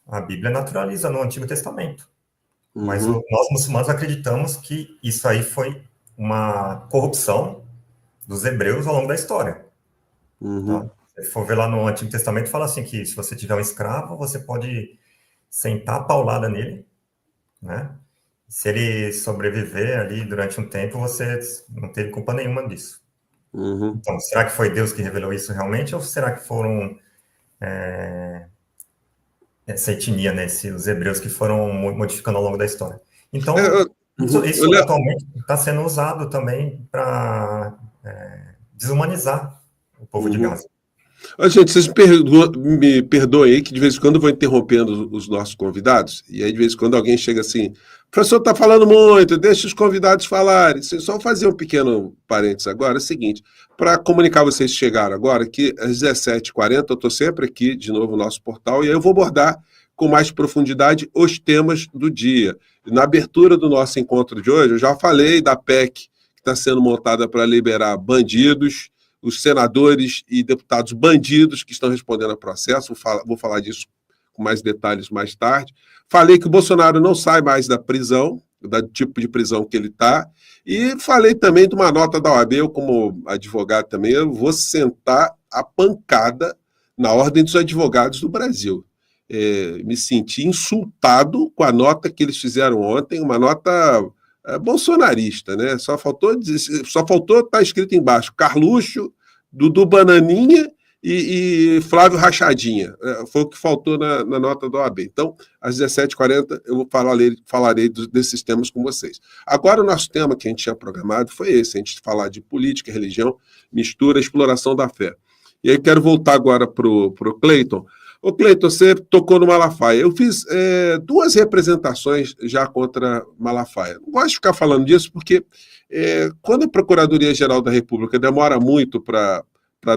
a Bíblia naturaliza no Antigo Testamento. Mas nós, muçulmanos, acreditamos que isso aí foi uma corrupção dos hebreus ao longo da história. Tá? Se for ver lá no Antigo Testamento, fala assim que se você tiver um escravo, você pode sentar a paulada nele, né? Se ele sobreviver ali durante um tempo, você não teve culpa nenhuma disso. Uhum. Então, será que foi Deus que revelou isso realmente, ou será que foram essa etnia, né, os hebreus que foram modificando ao longo da história? Então, isso atualmente está sendo usado também para desumanizar o povo de Gaza. Gente, vocês me perdoem aí que de vez em quando eu vou interrompendo os nossos convidados, e aí de vez em quando alguém chega assim, o professor está falando muito, deixa os convidados falarem. Só fazer um pequeno parênteses agora, é o seguinte, para comunicar vocês que chegaram agora, que às 17h40 eu estou sempre aqui, de novo, no nosso portal, e aí eu vou abordar com mais profundidade os temas do dia. Na abertura do nosso encontro de hoje, eu já falei da PEC que está sendo montada para liberar bandidos, os senadores e deputados bandidos que estão respondendo a processo, vou falar disso com mais detalhes mais tarde. Falei que o Bolsonaro não sai mais da prisão, do tipo de prisão que ele está, e falei também de uma nota da OAB, eu como advogado também, eu vou sentar a pancada na Ordem dos Advogados do Brasil. Me senti insultado com a nota que eles fizeram ontem, uma nota bolsonarista, né? Só faltou estar escrito embaixo Carluxo, Dudu Bananinha e Flávio Rachadinha. Foi o que faltou na nota da OAB. Então, às 17h40 eu falarei desses temas com vocês. Agora, o nosso tema que a gente tinha programado foi esse, a gente falar de política, religião, mistura, exploração da fé. E aí quero voltar agora para o Cleiton. Ô, Cleiton, você tocou no Malafaia. Eu fiz 2 representações já contra Malafaia. Não gosto de ficar falando disso porque quando a Procuradoria-Geral da República demora muito para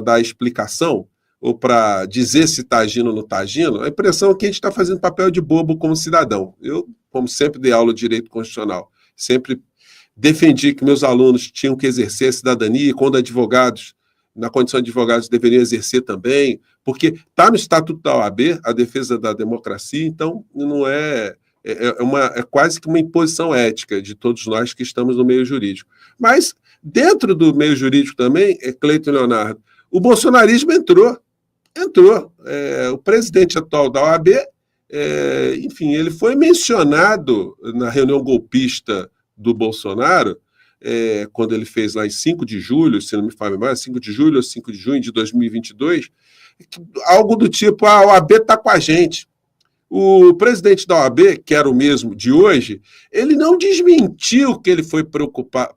dar explicação ou para dizer se está agindo ou não está agindo, a impressão é que a gente está fazendo papel de bobo como cidadão. Eu, como sempre dei aula de direito constitucional, sempre defendi que meus alunos tinham que exercer a cidadania e quando advogados, na condição de advogados, deveriam exercer também, porque está no Estatuto da OAB, a defesa da democracia, então não é quase que uma imposição ética de todos nós que estamos no meio jurídico. Mas, dentro do meio jurídico também, Cleiton e Leonardo, o bolsonarismo entrou. O presidente atual da OAB, enfim, ele foi mencionado na reunião golpista do Bolsonaro, quando ele fez lá em 5 de julho, se não me falha mais, 5 de julho ou 5 de junho de 2022, algo do tipo, a OAB está com a gente. O presidente da OAB, que era o mesmo de hoje, ele não desmentiu que ele foi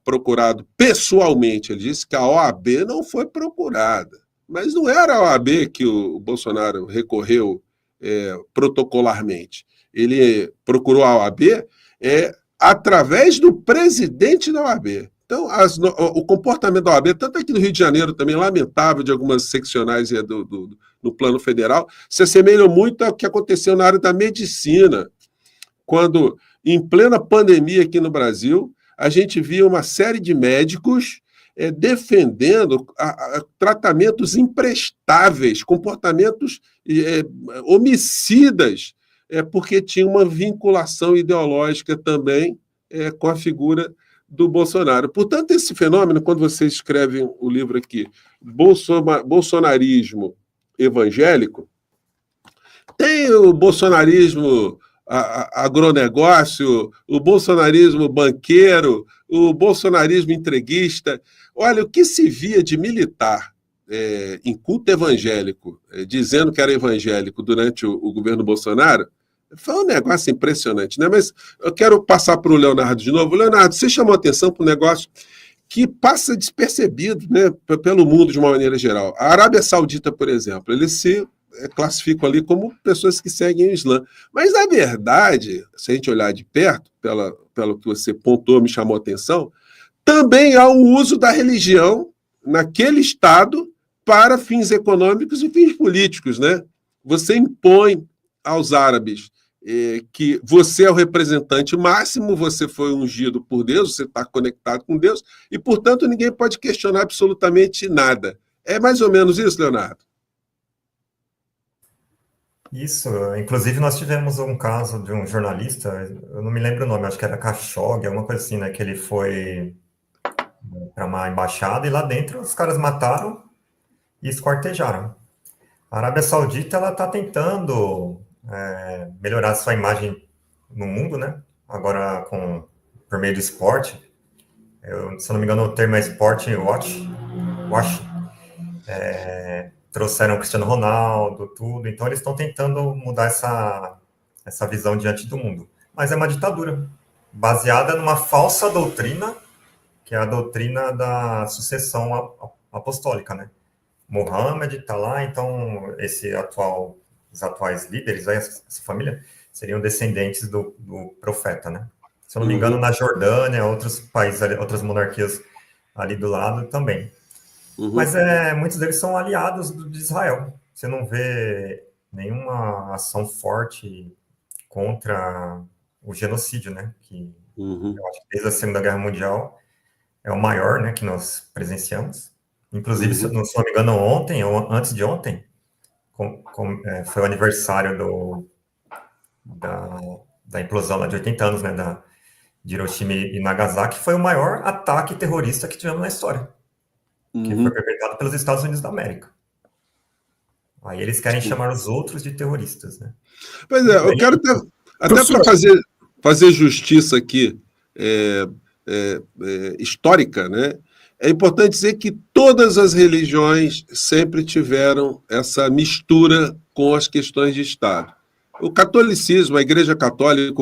procurado pessoalmente. Ele disse que a OAB não foi procurada. Mas não era a OAB que o Bolsonaro recorreu protocolarmente. Ele procurou a OAB através do presidente da OAB. Então, o comportamento da OAB, tanto aqui no Rio de Janeiro também, lamentável, de algumas seccionais no plano federal, se assemelham muito ao que aconteceu na área da medicina, quando, em plena pandemia aqui no Brasil, a gente via uma série de médicos defendendo tratamentos imprestáveis, comportamentos homicidas, porque tinha uma vinculação ideológica também com a figura do Bolsonaro. Portanto, esse fenômeno, quando vocês escrevem o livro aqui, Bolsonarismo evangélico, tem o bolsonarismo agronegócio, o bolsonarismo banqueiro, o bolsonarismo entreguista. Olha, o que se via de militar em culto evangélico, dizendo que era evangélico durante o governo Bolsonaro, foi um negócio impressionante, né? Mas eu quero passar para o Leonardo de novo. Leonardo, você chamou atenção para um negócio que passa despercebido, né, pelo mundo de uma maneira geral. A Arábia Saudita, por exemplo, eles se classificam ali como pessoas que seguem o Islã. Mas, na verdade, se a gente olhar de perto, pelo que você pontuou, me chamou a atenção, também há um uso da religião naquele Estado para fins econômicos e fins políticos, né? Você impõe aos árabes que você é o representante máximo, você foi ungido por Deus, você está conectado com Deus, e, portanto, ninguém pode questionar absolutamente nada. É mais ou menos isso, Leonardo? Isso. Inclusive, nós tivemos um caso de um jornalista, eu não me lembro o nome, acho que era Khashoggi, alguma coisa assim, né, que ele foi para uma embaixada e lá dentro os caras mataram e esquartejaram. A Arábia Saudita, ela está tentando melhorar sua imagem no mundo, né? Agora, por meio do esporte. Se eu não me engano, o termo é Sport Watch. Trouxeram o Cristiano Ronaldo, tudo. Então, eles estão tentando mudar essa visão diante do mundo. Mas é uma ditadura, baseada numa falsa doutrina, que é a doutrina da sucessão apostólica, né? Mohammed está lá, então os atuais líderes, essa família, seriam descendentes do profeta, né? Se eu não me engano, na Jordânia, outros países, outras monarquias ali do lado também. Mas muitos deles são aliados de Israel. Você não vê nenhuma ação forte contra o genocídio, né? Que eu acho que desde a Segunda Guerra Mundial é o maior, né, que nós presenciamos. Inclusive, se eu não me engano, ontem, ou antes de ontem, foi o aniversário da implosão lá de 80 anos, né, de Hiroshima e Nagasaki, foi o maior ataque terrorista que tivemos na história, que foi perpetrado pelos Estados Unidos da América. Aí eles querem chamar os outros de terroristas, né? Pois é, eu quero até para fazer justiça aqui, histórica, né? É importante dizer que todas as religiões sempre tiveram essa mistura com as questões de Estado. O catolicismo, a Igreja Católica,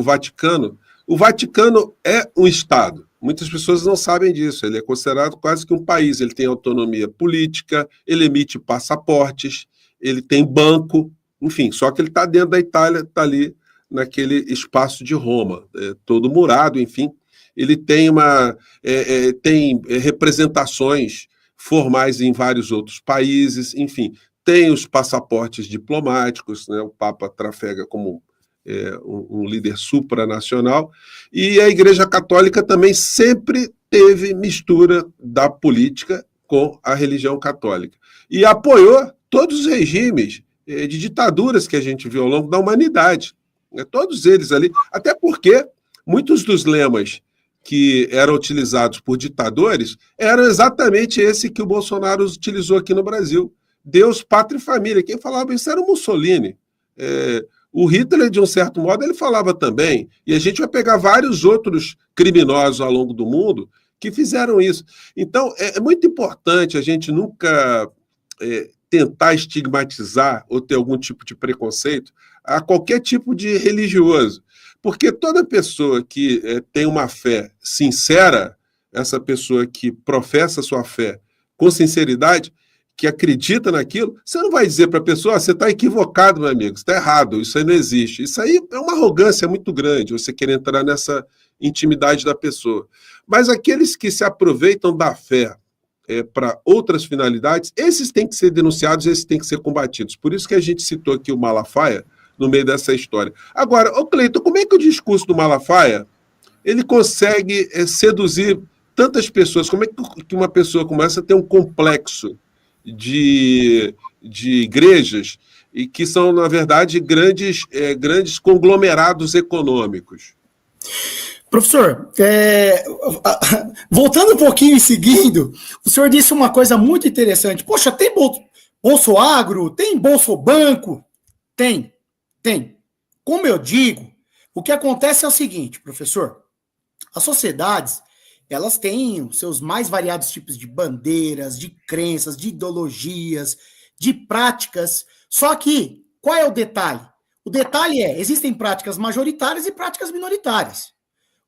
o Vaticano é um Estado. Muitas pessoas não sabem disso. Ele é considerado quase que um país. Ele tem autonomia política, ele emite passaportes, ele tem banco, enfim, só que ele está dentro da Itália, está ali naquele espaço de Roma, todo murado, enfim. Ele tem tem representações formais em vários outros países, enfim, tem os passaportes diplomáticos, né? O Papa trafega como um líder supranacional, e a Igreja Católica também sempre teve mistura da política com a religião católica, e apoiou todos os regimes de ditaduras que a gente viu ao longo da humanidade, né? Todos eles ali, até porque muitos dos lemas que eram utilizados por ditadores eram exatamente esse que o Bolsonaro utilizou aqui no Brasil. Deus, pátria e família. Quem falava isso era o Mussolini. O Hitler, de um certo modo, ele falava também. E a gente vai pegar vários outros criminosos ao longo do mundo que fizeram isso. Então, é muito importante a gente nunca tentar estigmatizar ou ter algum tipo de preconceito a qualquer tipo de religioso. Porque toda pessoa que tem uma fé sincera, essa pessoa que professa sua fé com sinceridade, que acredita naquilo, você não vai dizer para a pessoa, você está equivocado, meu amigo, você está errado, isso aí não existe. Isso aí é uma arrogância muito grande, você querer entrar nessa intimidade da pessoa. Mas aqueles que se aproveitam da fé para outras finalidades, esses têm que ser denunciados, esses têm que ser combatidos. Por isso que a gente citou aqui o Malafaia, no meio dessa história. Agora, Cleiton, como é que o discurso do Malafaia ele consegue seduzir tantas pessoas? Como é que uma pessoa começa a ter um complexo de igrejas e que são, na verdade, grandes conglomerados econômicos? Professor, voltando um pouquinho e seguindo, o senhor disse uma coisa muito interessante. Poxa, tem Bolso Agro, tem Bolso Banco? Tem. Como eu digo, o que acontece é o seguinte, professor, as sociedades, elas têm os seus mais variados tipos de bandeiras, de crenças, de ideologias, de práticas, só que, qual é o detalhe? O detalhe existem práticas majoritárias e práticas minoritárias.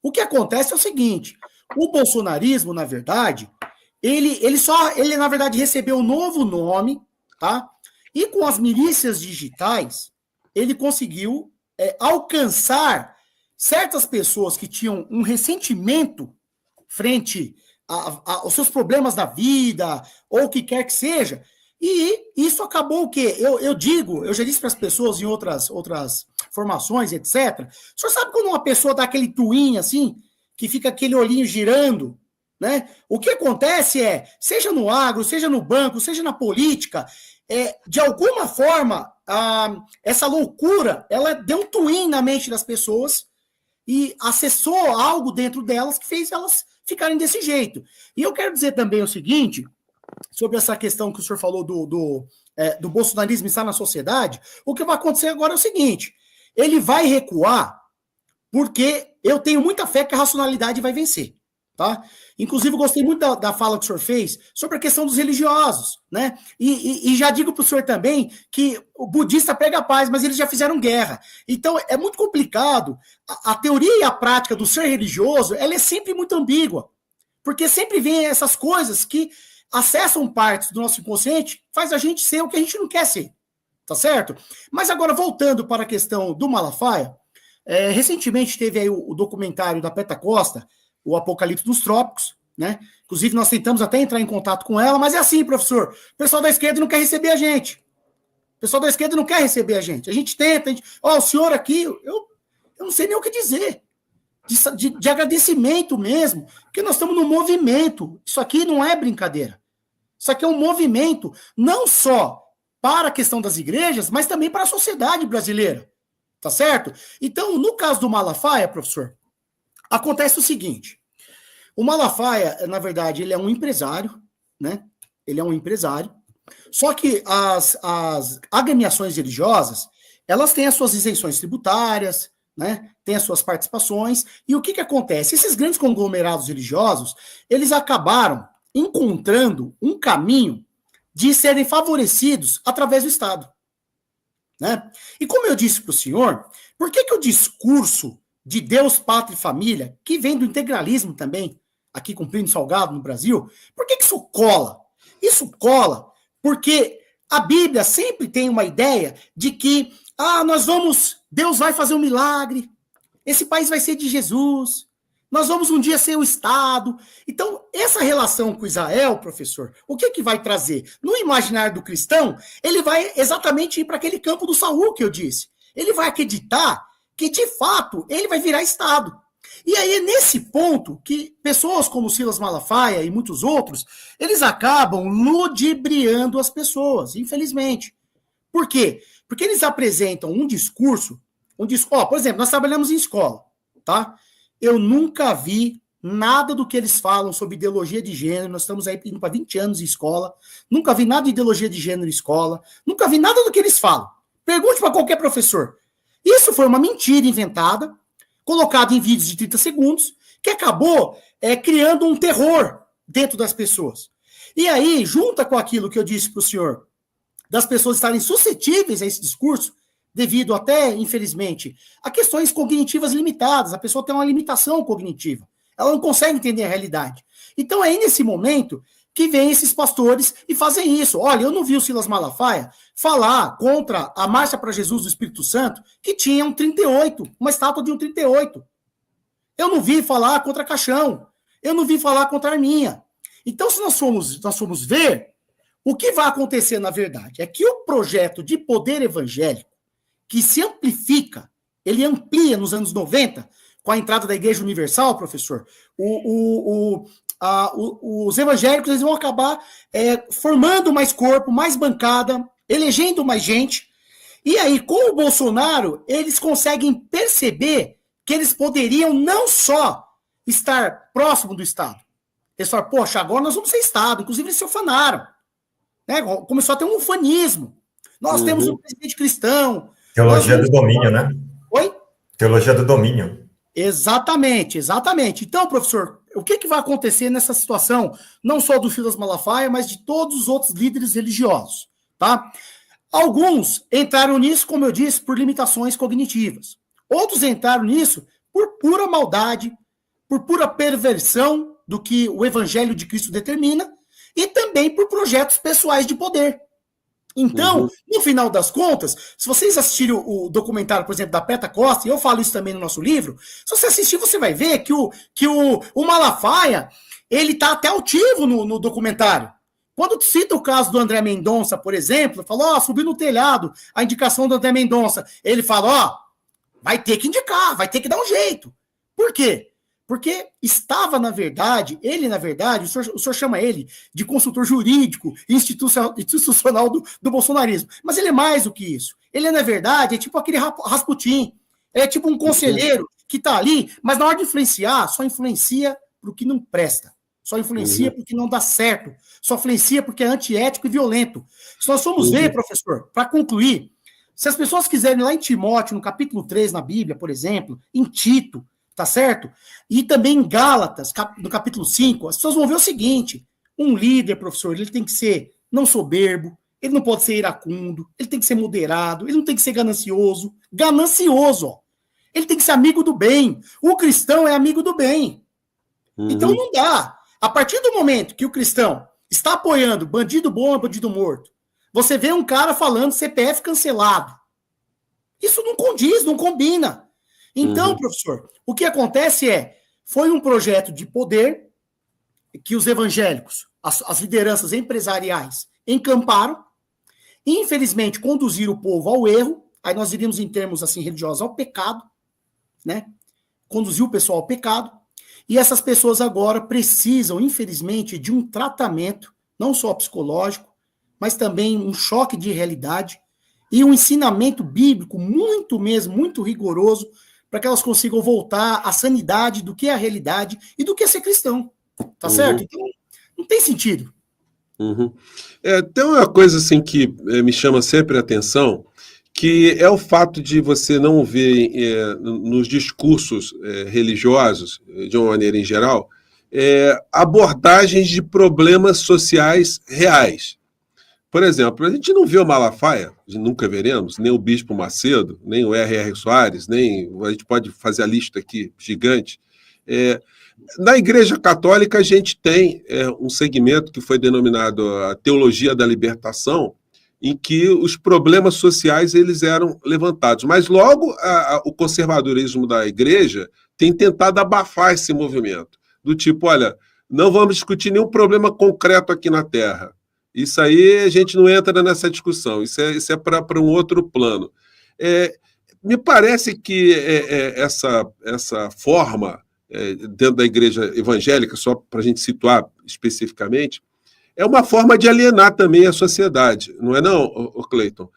O que acontece é o seguinte, o bolsonarismo, na verdade, ele na verdade recebeu um novo nome, tá? E com as milícias digitais, ele conseguiu alcançar certas pessoas que tinham um ressentimento frente aos seus problemas da vida, ou o que quer que seja, e isso acabou o quê? Eu já disse para as pessoas em outras formações, etc. O senhor sabe quando uma pessoa dá aquele twin assim, que fica aquele olhinho girando, né? O que acontece seja no agro, seja no banco, seja na política, de alguma forma, essa loucura, ela deu um twin na mente das pessoas e acessou algo dentro delas que fez elas ficarem desse jeito. E eu quero dizer também o seguinte, sobre essa questão que o senhor falou do bolsonarismo está na sociedade, o que vai acontecer agora é o seguinte, ele vai recuar porque eu tenho muita fé que a racionalidade vai vencer, tá? Inclusive, eu gostei muito da fala que o senhor fez sobre a questão dos religiosos, né? E já digo para o senhor também que o budista prega a paz, mas eles já fizeram guerra. Então, é muito complicado. A teoria e a prática do ser religioso, ela é sempre muito ambígua, porque sempre vem essas coisas que acessam partes do nosso inconsciente, faz a gente ser o que a gente não quer ser, tá certo? Mas agora, voltando para a questão do Malafaia, recentemente teve aí o documentário da Peta Costa, o Apocalipse dos Trópicos, né? Inclusive, nós tentamos até entrar em contato com ela, mas é assim, professor, o pessoal da esquerda não quer receber a gente. O pessoal da esquerda não quer receber a gente. A gente tenta, o senhor aqui, eu não sei nem o que dizer. De agradecimento mesmo, porque nós estamos num movimento. Isso aqui não é brincadeira. Isso aqui é um movimento, não só para a questão das igrejas, mas também para a sociedade brasileira. Tá certo? Então, no caso do Malafaia, professor, acontece o seguinte. O Malafaia, na verdade, ele é um empresário, né? Ele é um empresário. Só que as agremiações religiosas, elas têm as suas isenções tributárias, né? Tem as suas participações. E o que acontece? Esses grandes conglomerados religiosos, eles acabaram encontrando um caminho de serem favorecidos através do Estado. Né? E como eu disse para o senhor, por que o discurso de Deus, Pátria e Família, que vem do integralismo também, aqui com Plínio Salgado no Brasil, por que isso cola? Isso cola porque a Bíblia sempre tem uma ideia de que Deus vai fazer um milagre, esse país vai ser de Jesus, nós vamos um dia ser o Estado. Então, essa relação com Israel, professor, o que vai trazer? No imaginário do cristão, ele vai exatamente ir para aquele campo do Saul que eu disse. Ele vai acreditar que, de fato, ele vai virar Estado. E aí é nesse ponto que pessoas como Silas Malafaia e muitos outros, eles acabam ludibriando as pessoas, infelizmente. Por quê? Porque eles apresentam um discurso, por exemplo, nós trabalhamos em escola, tá? Eu nunca vi nada do que eles falam sobre ideologia de gênero, nós estamos aí indo para 20 anos em escola, nunca vi nada de ideologia de gênero em escola, nunca vi nada do que eles falam. Pergunte para qualquer professor. Isso foi uma mentira inventada, colocada em vídeos de 30 segundos, que acabou criando um terror dentro das pessoas. E aí, junta com aquilo que eu disse para o senhor, das pessoas estarem suscetíveis a esse discurso, devido até, infelizmente, a questões cognitivas limitadas. A pessoa tem uma limitação cognitiva. Ela não consegue entender a realidade. Então, é aí nesse momento que vem esses pastores e fazem isso. Olha, eu não vi o Silas Malafaia falar contra a Marcha para Jesus do Espírito Santo, que tinha um 38, uma estátua de um 38. Eu não vi falar contra Caixão. Eu não vi falar contra a Arminha. Então, se nós formos ver, o que vai acontecer, na verdade, é que o projeto de poder evangélico, que se amplifica, ele amplia nos anos 90, com a entrada da Igreja Universal, professor, os evangélicos eles vão acabar formando mais corpo, mais bancada, elegendo mais gente, e aí, com o Bolsonaro, eles conseguem perceber que eles poderiam não só estar próximo do Estado, eles falam, poxa, agora nós vamos ser Estado, inclusive eles se ufanaram, né? Começou a ter um ufanismo, nós temos um presidente cristão. Teologia do domínio, né? Oi? Teologia do domínio. Exatamente. Então, professor, o que vai acontecer nessa situação, não só do Silas Malafaia, mas de todos os outros líderes religiosos, tá? Alguns entraram nisso, como eu disse, por limitações cognitivas. Outros entraram nisso por pura maldade, por pura perversão do que o evangelho de Cristo determina e também por projetos pessoais de poder. Então, no final das contas, se vocês assistirem o documentário, por exemplo, da Peta Costa, e eu falo isso também no nosso livro, se você assistir, você vai ver que o Malafaia, ele tá até altivo no documentário. Quando cita o caso do André Mendonça, por exemplo, falou, subiu no telhado a indicação do André Mendonça. Ele fala, vai ter que indicar, vai ter que dar um jeito. Por quê? Porque estava, na verdade, o senhor chama ele de consultor jurídico institucional do bolsonarismo. Mas ele é mais do que isso. Ele, na verdade, é tipo aquele Rasputin. É tipo um conselheiro que está ali, mas na hora de influenciar, só influencia para o que não presta. só influencia porque não dá certo, só influencia porque é antiético e violento. Se nós formos ver, professor, para concluir, se as pessoas quiserem lá em Timóteo, no capítulo 3 na Bíblia, por exemplo, em Tito, tá certo? E também em Gálatas, no capítulo 5, as pessoas vão ver o seguinte, um líder, professor, ele tem que ser não soberbo, ele não pode ser iracundo, ele tem que ser moderado, ele não tem que ser ganancioso, ó. Ele tem que ser amigo do bem. O cristão é amigo do bem. Então não dá. A partir do momento que o cristão está apoiando bandido bom e bandido morto, você vê um cara falando CPF cancelado. Isso não condiz, não combina. Então, professor, o que acontece foi um projeto de poder que os evangélicos, as lideranças empresariais, encamparam, e, infelizmente, conduziram o povo ao erro, aí nós iríamos em termos assim religiosos ao pecado, né? Conduziu o pessoal ao pecado, e essas pessoas agora precisam, infelizmente, de um tratamento, não só psicológico, mas também um choque de realidade e um ensinamento bíblico muito rigoroso, para que elas consigam voltar à sanidade do que é a realidade e do que é ser cristão. Tá certo? Então, não tem sentido. Tem uma coisa assim que me chama sempre a atenção, que é o fato de você não ver nos discursos religiosos, de uma maneira em geral, abordagens de problemas sociais reais. Por exemplo, a gente não vê o Malafaia, nunca veremos, nem o Bispo Macedo, nem o R.R. Soares, nem a gente pode fazer a lista aqui gigante. Na Igreja Católica, a gente tem um segmento que foi denominado a Teologia da Libertação, em que os problemas sociais eles eram levantados. Mas logo o conservadorismo da Igreja tem tentado abafar esse movimento, do tipo, olha, não vamos discutir nenhum problema concreto aqui na Terra. Isso aí a gente não entra nessa discussão, isso é para um outro plano. Me parece que essa forma, dentro da igreja evangélica, só para a gente situar especificamente, é uma forma de alienar também a sociedade, não é não, Cleiton?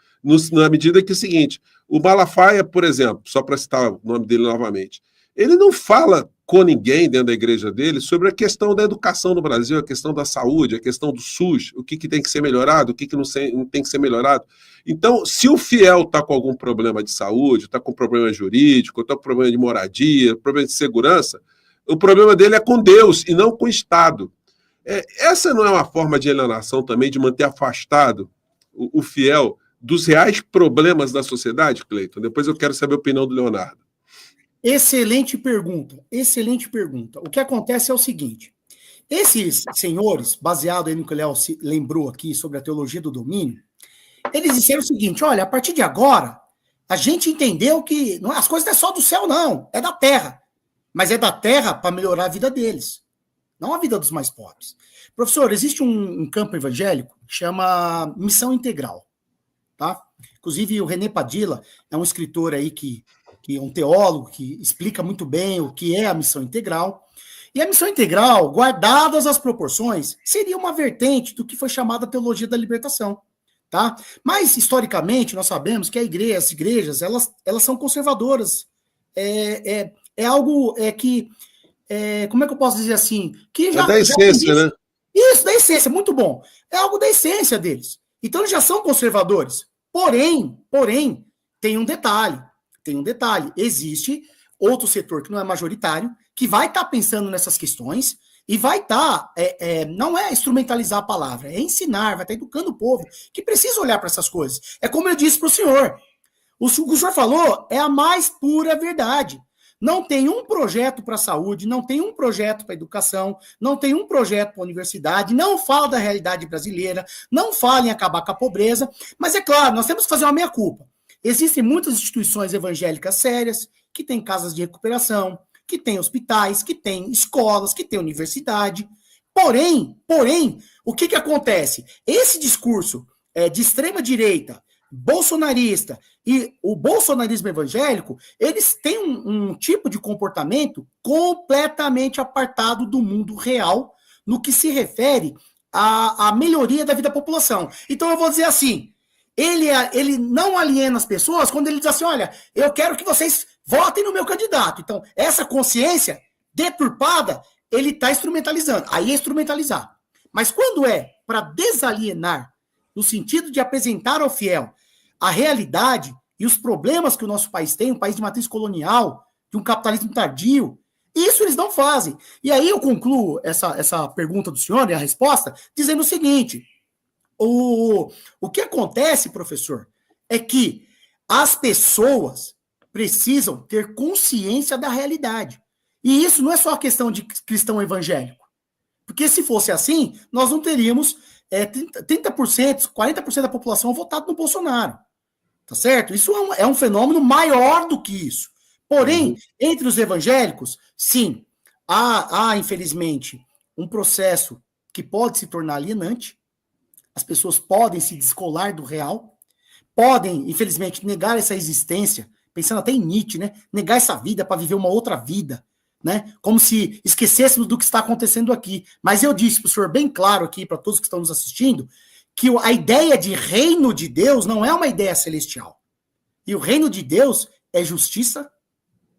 Na medida que é o seguinte, o Malafaia, por exemplo, só para citar o nome dele novamente, ele não fala com ninguém dentro da igreja dele sobre a questão da educação no Brasil, a questão da saúde, a questão do SUS, o que tem que ser melhorado, o que não tem que ser melhorado. Então, se o fiel está com algum problema de saúde, está com problema jurídico, está com problema de moradia, problema de segurança, o problema dele é com Deus e não com o Estado. Essa não é uma forma de alienação também, de manter afastado o fiel dos reais problemas da sociedade, Cleiton? Depois eu quero saber a opinião do Leonardo. Excelente pergunta, excelente pergunta. O que acontece é o seguinte, esses senhores, baseado aí no que o Léo lembrou aqui sobre a teologia do domínio, eles disseram o seguinte, olha, a partir de agora, a gente entendeu que as coisas não é só do céu, não, é da terra. Mas é da terra para melhorar a vida deles, não a vida dos mais pobres. Professor, existe um campo evangélico que chama Missão Integral, tá? Inclusive o René Padilla é um escritor aí que é um teólogo que explica muito bem o que é a missão integral. E a missão integral, guardadas as proporções, seria uma vertente do que foi chamada teologia da libertação. Tá? Mas, historicamente, nós sabemos que as igrejas, elas são conservadoras. É algo que, como é que eu posso dizer assim? Que da essência, né? Isso, da essência, muito bom. É algo da essência deles. Então, eles já são conservadores. Porém, tem um detalhe. Existe outro setor que não é majoritário, que vai estar pensando nessas questões e vai estar, não é instrumentalizar a palavra, é ensinar, vai estar educando o povo, que precisa olhar para essas coisas. É como eu disse para o senhor falou é a mais pura verdade. Não tem um projeto para a saúde, não tem um projeto para a educação, não tem um projeto para a universidade, não fala da realidade brasileira, não fala em acabar com a pobreza, mas é claro, nós temos que fazer uma meia-culpa. Existem muitas instituições evangélicas sérias, que têm casas de recuperação, que têm hospitais, que têm escolas, que têm universidade. Porém, o que acontece? Esse discurso de extrema-direita, bolsonarista e o bolsonarismo evangélico, eles têm um tipo de comportamento completamente apartado do mundo real no que se refere à melhoria da vida da população. Então eu vou dizer assim, ele não aliena as pessoas quando ele diz assim, olha, eu quero que vocês votem no meu candidato. Então, essa consciência deturpada, ele está instrumentalizando. Aí é instrumentalizar. Mas quando é para desalienar, no sentido de apresentar ao fiel a realidade e os problemas que o nosso país tem, um país de matriz colonial, de um capitalismo tardio, isso eles não fazem. E aí eu concluo essa pergunta do senhor e a resposta dizendo o seguinte: o que acontece, professor, é que as pessoas precisam ter consciência da realidade. E isso não é só a questão de cristão evangélico. Porque se fosse assim, nós não teríamos 30%, 40% da população votado no Bolsonaro. Tá certo? Isso é um fenômeno maior do que isso. Porém, entre os evangélicos, sim, há, infelizmente, um processo que pode se tornar alienante. As pessoas podem se descolar do real, podem, infelizmente, negar essa existência, pensando até em Nietzsche, né? Negar essa vida para viver uma outra vida, né? Como se esquecêssemos do que está acontecendo aqui. Mas eu disse para o senhor bem claro aqui, para todos que estão nos assistindo, que a ideia de reino de Deus não é uma ideia celestial. E o reino de Deus é justiça,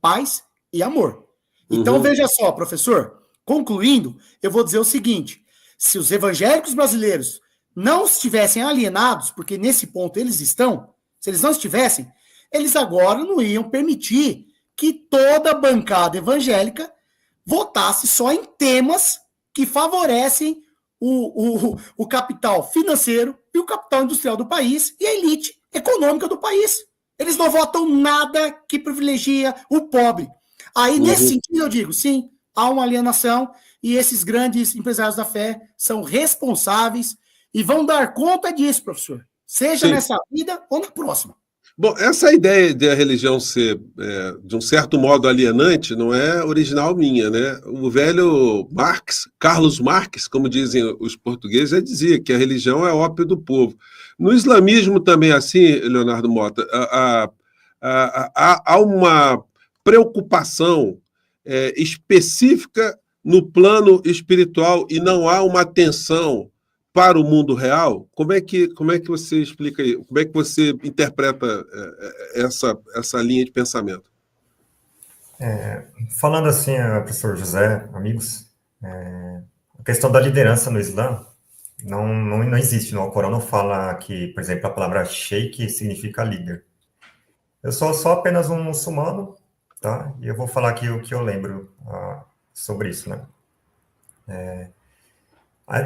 paz e amor. Então, veja só, professor, concluindo, eu vou dizer o seguinte: se os evangélicos brasileiros não estivessem alienados, porque nesse ponto eles estão, se eles não estivessem, eles agora não iam permitir que toda a bancada evangélica votasse só em temas que favorecem o capital financeiro e o capital industrial do país e a elite econômica do país. Eles não votam nada que privilegia o pobre. Aí, nesse sentido, eu digo, sim, há uma alienação e esses grandes empresários da fé são responsáveis e vão dar conta disso, professor. Seja nessa vida ou na próxima. Bom, essa ideia de a religião ser, de um certo modo, alienante, não é original minha, né? O velho Marx, Carlos Marx, como dizem os portugueses, já dizia que a religião é ópio do povo. No islamismo também é assim, Leonardo Mota, há uma preocupação específica no plano espiritual e não há uma atenção para o mundo real. Como é que você explica isso? Como é que você interpreta essa linha de pensamento? Falando assim, professor José, amigos, a questão da liderança no Islã não existe. No Alcorão não fala que, por exemplo, a palavra sheikh significa líder. Eu sou só apenas um muçulmano, tá? E eu vou falar aqui o que eu lembro sobre isso, né?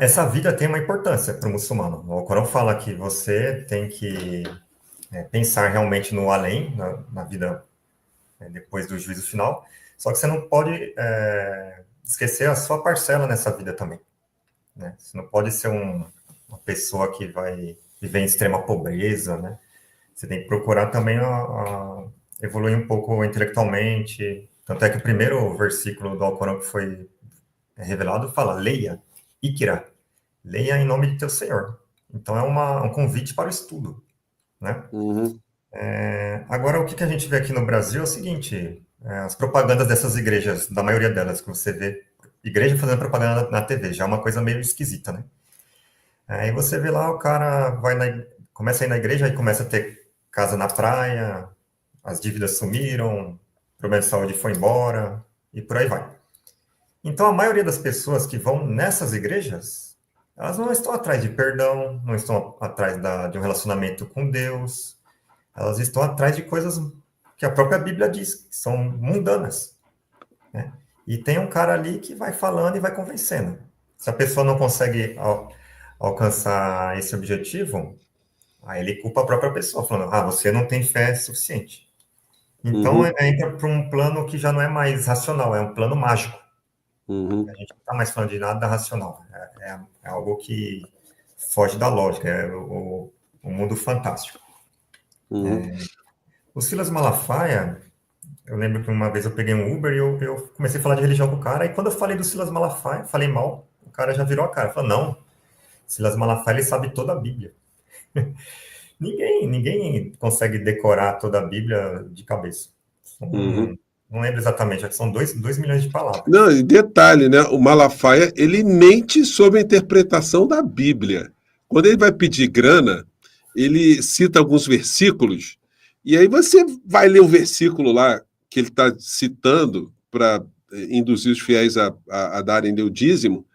Essa vida tem uma importância para o muçulmano. O Alcorão fala que você tem que pensar realmente no além, na vida depois do juízo final, só que você não pode esquecer a sua parcela nessa vida também, né? Você não pode ser uma pessoa que vai viver em extrema pobreza, né? Você tem que procurar também evoluir um pouco intelectualmente. Tanto é que o primeiro versículo do Alcorão que foi revelado fala, leia, Ikra, leia em nome de teu Senhor. Então é um convite para o estudo, né? Agora, o que a gente vê aqui no Brasil é o seguinte, as propagandas dessas igrejas, da maioria delas que você vê, igreja fazendo propaganda na TV, já é uma coisa meio esquisita, né? Aí você vê lá, o cara começa a ir na igreja, aí começa a ter casa na praia, as dívidas sumiram, o problema de saúde foi embora, e por aí vai. Então, a maioria das pessoas que vão nessas igrejas, elas não estão atrás de perdão, não estão atrás de um relacionamento com Deus, elas estão atrás de coisas que a própria Bíblia diz, que são mundanas, né? E tem um cara ali que vai falando e vai convencendo. Se a pessoa não consegue alcançar esse objetivo, aí ele culpa a própria pessoa, falando, você não tem fé suficiente. Então, entra para um plano que já não é mais racional, é um plano mágico. A gente não está mais falando de nada racional. É algo que foge da lógica, é o mundo fantástico. O Silas Malafaia, eu lembro que uma vez eu peguei um Uber e eu comecei a falar de religião com o cara, e quando eu falei do Silas Malafaia, falei mal, o cara já virou a cara, falou, não, Silas Malafaia, ele sabe toda a Bíblia. Ninguém consegue decorar toda a Bíblia de cabeça. Não lembro exatamente, acho que são 2 milhões de palavras. Não, e detalhe, né? O Malafaia, ele mente sobre a interpretação da Bíblia. Quando ele vai pedir grana, ele cita alguns versículos, e aí você vai ler o versículo lá que ele está citando para induzir os fiéis a darem o dízimo,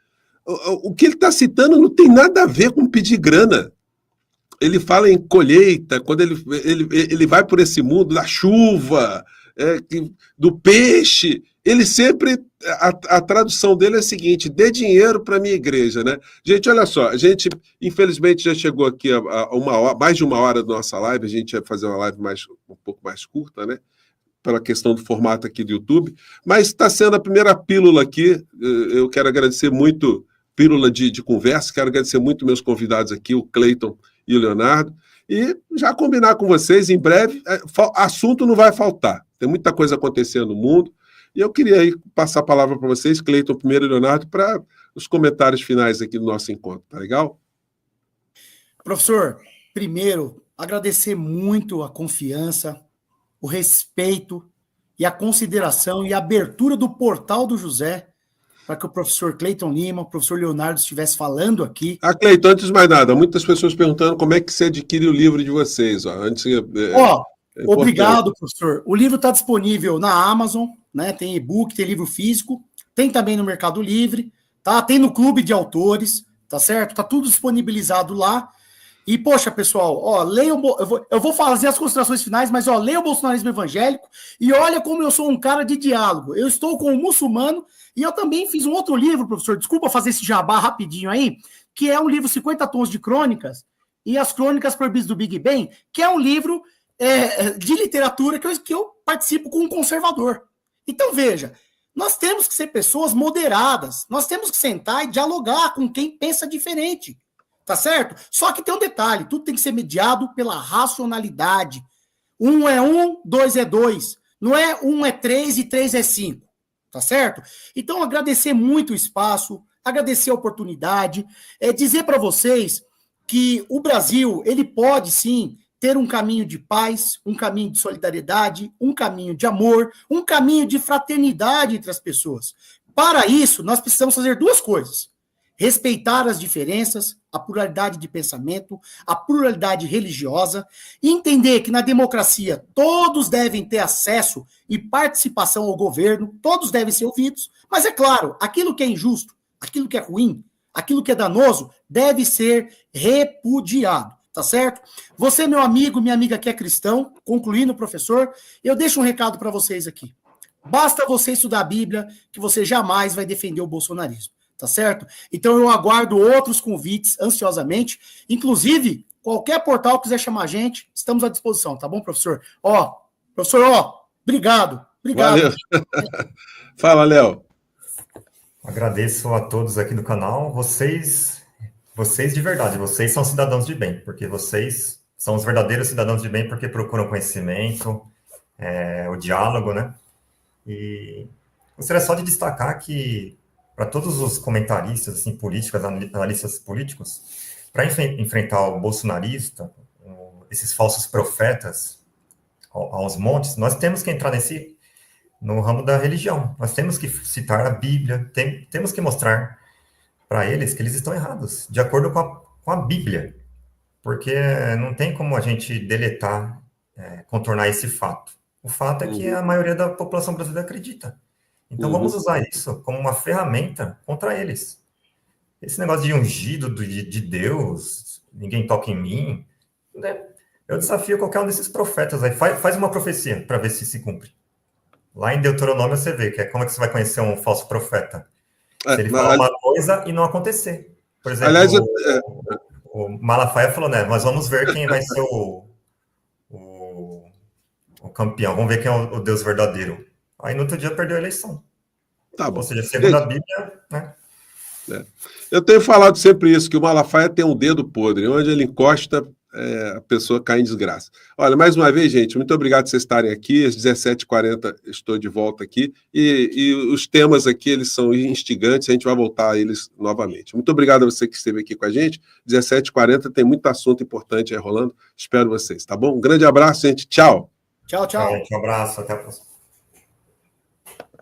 o que ele está citando não tem nada a ver com pedir grana. Ele fala em colheita, quando ele vai por esse mundo da chuva, do peixe. Ele sempre, a tradução dele é a seguinte: dê dinheiro para a minha igreja, né? Gente, olha só, a gente infelizmente já chegou aqui a mais de 1 hora da nossa live. A gente ia fazer uma live um pouco mais curta, né? Pela questão do formato aqui do YouTube, mas está sendo a primeira pílula aqui. Eu quero agradecer muito, pílula de conversa, quero agradecer muito meus convidados aqui, o Cleiton e o Leonardo, e já combinar com vocês, em breve, assunto não vai faltar, tem muita coisa acontecendo no mundo, e eu queria aí passar a palavra para vocês, Cleiton primeiro e Leonardo, para os comentários finais aqui do nosso encontro, tá legal? Professor, primeiro, agradecer muito a confiança, o respeito e a consideração e a abertura do portal do José para que o professor Cleiton Lima, o professor Leonardo estivesse falando aqui. Cleiton, antes de mais nada, muitas pessoas perguntando como é que você adquire o livro de vocês. Obrigado, professor. O livro está disponível na Amazon, né? Tem e-book, tem livro físico, tem também no Mercado Livre, tá? Tem no Clube de Autores, tá certo? Tá tudo disponibilizado lá. E, poxa, pessoal, leiam, eu vou fazer as considerações finais, mas leia o Bolsonarismo Evangélico e olha como eu sou um cara de diálogo. Eu estou com um muçulmano e eu também fiz um outro livro, professor, desculpa fazer esse jabá rapidinho aí, que é um livro 50 Tons de Crônicas e as Crônicas Proibidas do Big Bang, que é um livro de literatura que eu participo com um conservador. Então, veja, nós temos que ser pessoas moderadas, nós temos que sentar e dialogar com quem pensa diferente. Tá certo? Só que tem um detalhe, tudo tem que ser mediado pela racionalidade. 1 é 1, 2 é 2. Não é 1 é 3 e 3 é 5. Tá certo? Então, agradecer muito o espaço, agradecer a oportunidade, dizer para vocês que o Brasil, ele pode sim ter um caminho de paz, um caminho de solidariedade, um caminho de amor, um caminho de fraternidade entre as pessoas. Para isso, nós precisamos fazer 2 coisas. Respeitar as diferenças, a pluralidade de pensamento, a pluralidade religiosa, e entender que na democracia todos devem ter acesso e participação ao governo, todos devem ser ouvidos, mas é claro, aquilo que é injusto, aquilo que é ruim, aquilo que é danoso, deve ser repudiado, tá certo? Você, meu amigo, minha amiga que é cristão, concluindo, professor, eu deixo um recado para vocês aqui. Basta você estudar a Bíblia que você jamais vai defender o bolsonarismo. Tá certo? Então eu aguardo outros convites ansiosamente. Inclusive, qualquer portal que quiser chamar a gente, estamos à disposição, tá bom, professor? Obrigado. Valeu. Fala, Léo. Agradeço a todos aqui do canal. Vocês de verdade, vocês são cidadãos de bem, porque vocês são os verdadeiros cidadãos de bem, porque procuram conhecimento, o diálogo, né? E gostaria só de destacar que para todos os comentaristas, assim, políticos, analistas políticos, para enfrentar o bolsonarista, esses falsos profetas aos montes, nós temos que entrar no ramo da religião. Nós temos que citar a Bíblia, temos que mostrar para eles que eles estão errados, de acordo com a Bíblia, porque não tem como a gente deletar, contornar esse fato. O fato é que a maioria da população brasileira acredita. Então, vamos usar isso como uma ferramenta contra eles. Esse negócio de ungido de Deus, ninguém toca em mim, né? Eu desafio qualquer um desses profetas aí. Faz uma profecia para ver se cumpre. Lá em Deuteronômio você vê que como é que você vai conhecer um falso profeta. Se ele falar uma coisa e não acontecer. Por exemplo, aliás, o Malafaia falou, né? Nós vamos ver quem vai ser o campeão. Vamos ver quem é o Deus verdadeiro. Aí no outro dia perdeu a eleição. Tá bom. Ou seja, segundo a Bíblia, né? Eu tenho falado sempre isso, que o Malafaia tem um dedo podre. Onde ele encosta, a pessoa cai em desgraça. Olha, mais uma vez, gente, muito obrigado por vocês estarem aqui. Às 17h40 estou de volta aqui. E os temas aqui, eles são instigantes, a gente vai voltar a eles novamente. Muito obrigado a você que esteve aqui com a gente. 17h40 tem muito assunto importante aí rolando. Espero vocês, tá bom? Um grande abraço, gente. Tchau. Tchau. Um abraço, até a próxima.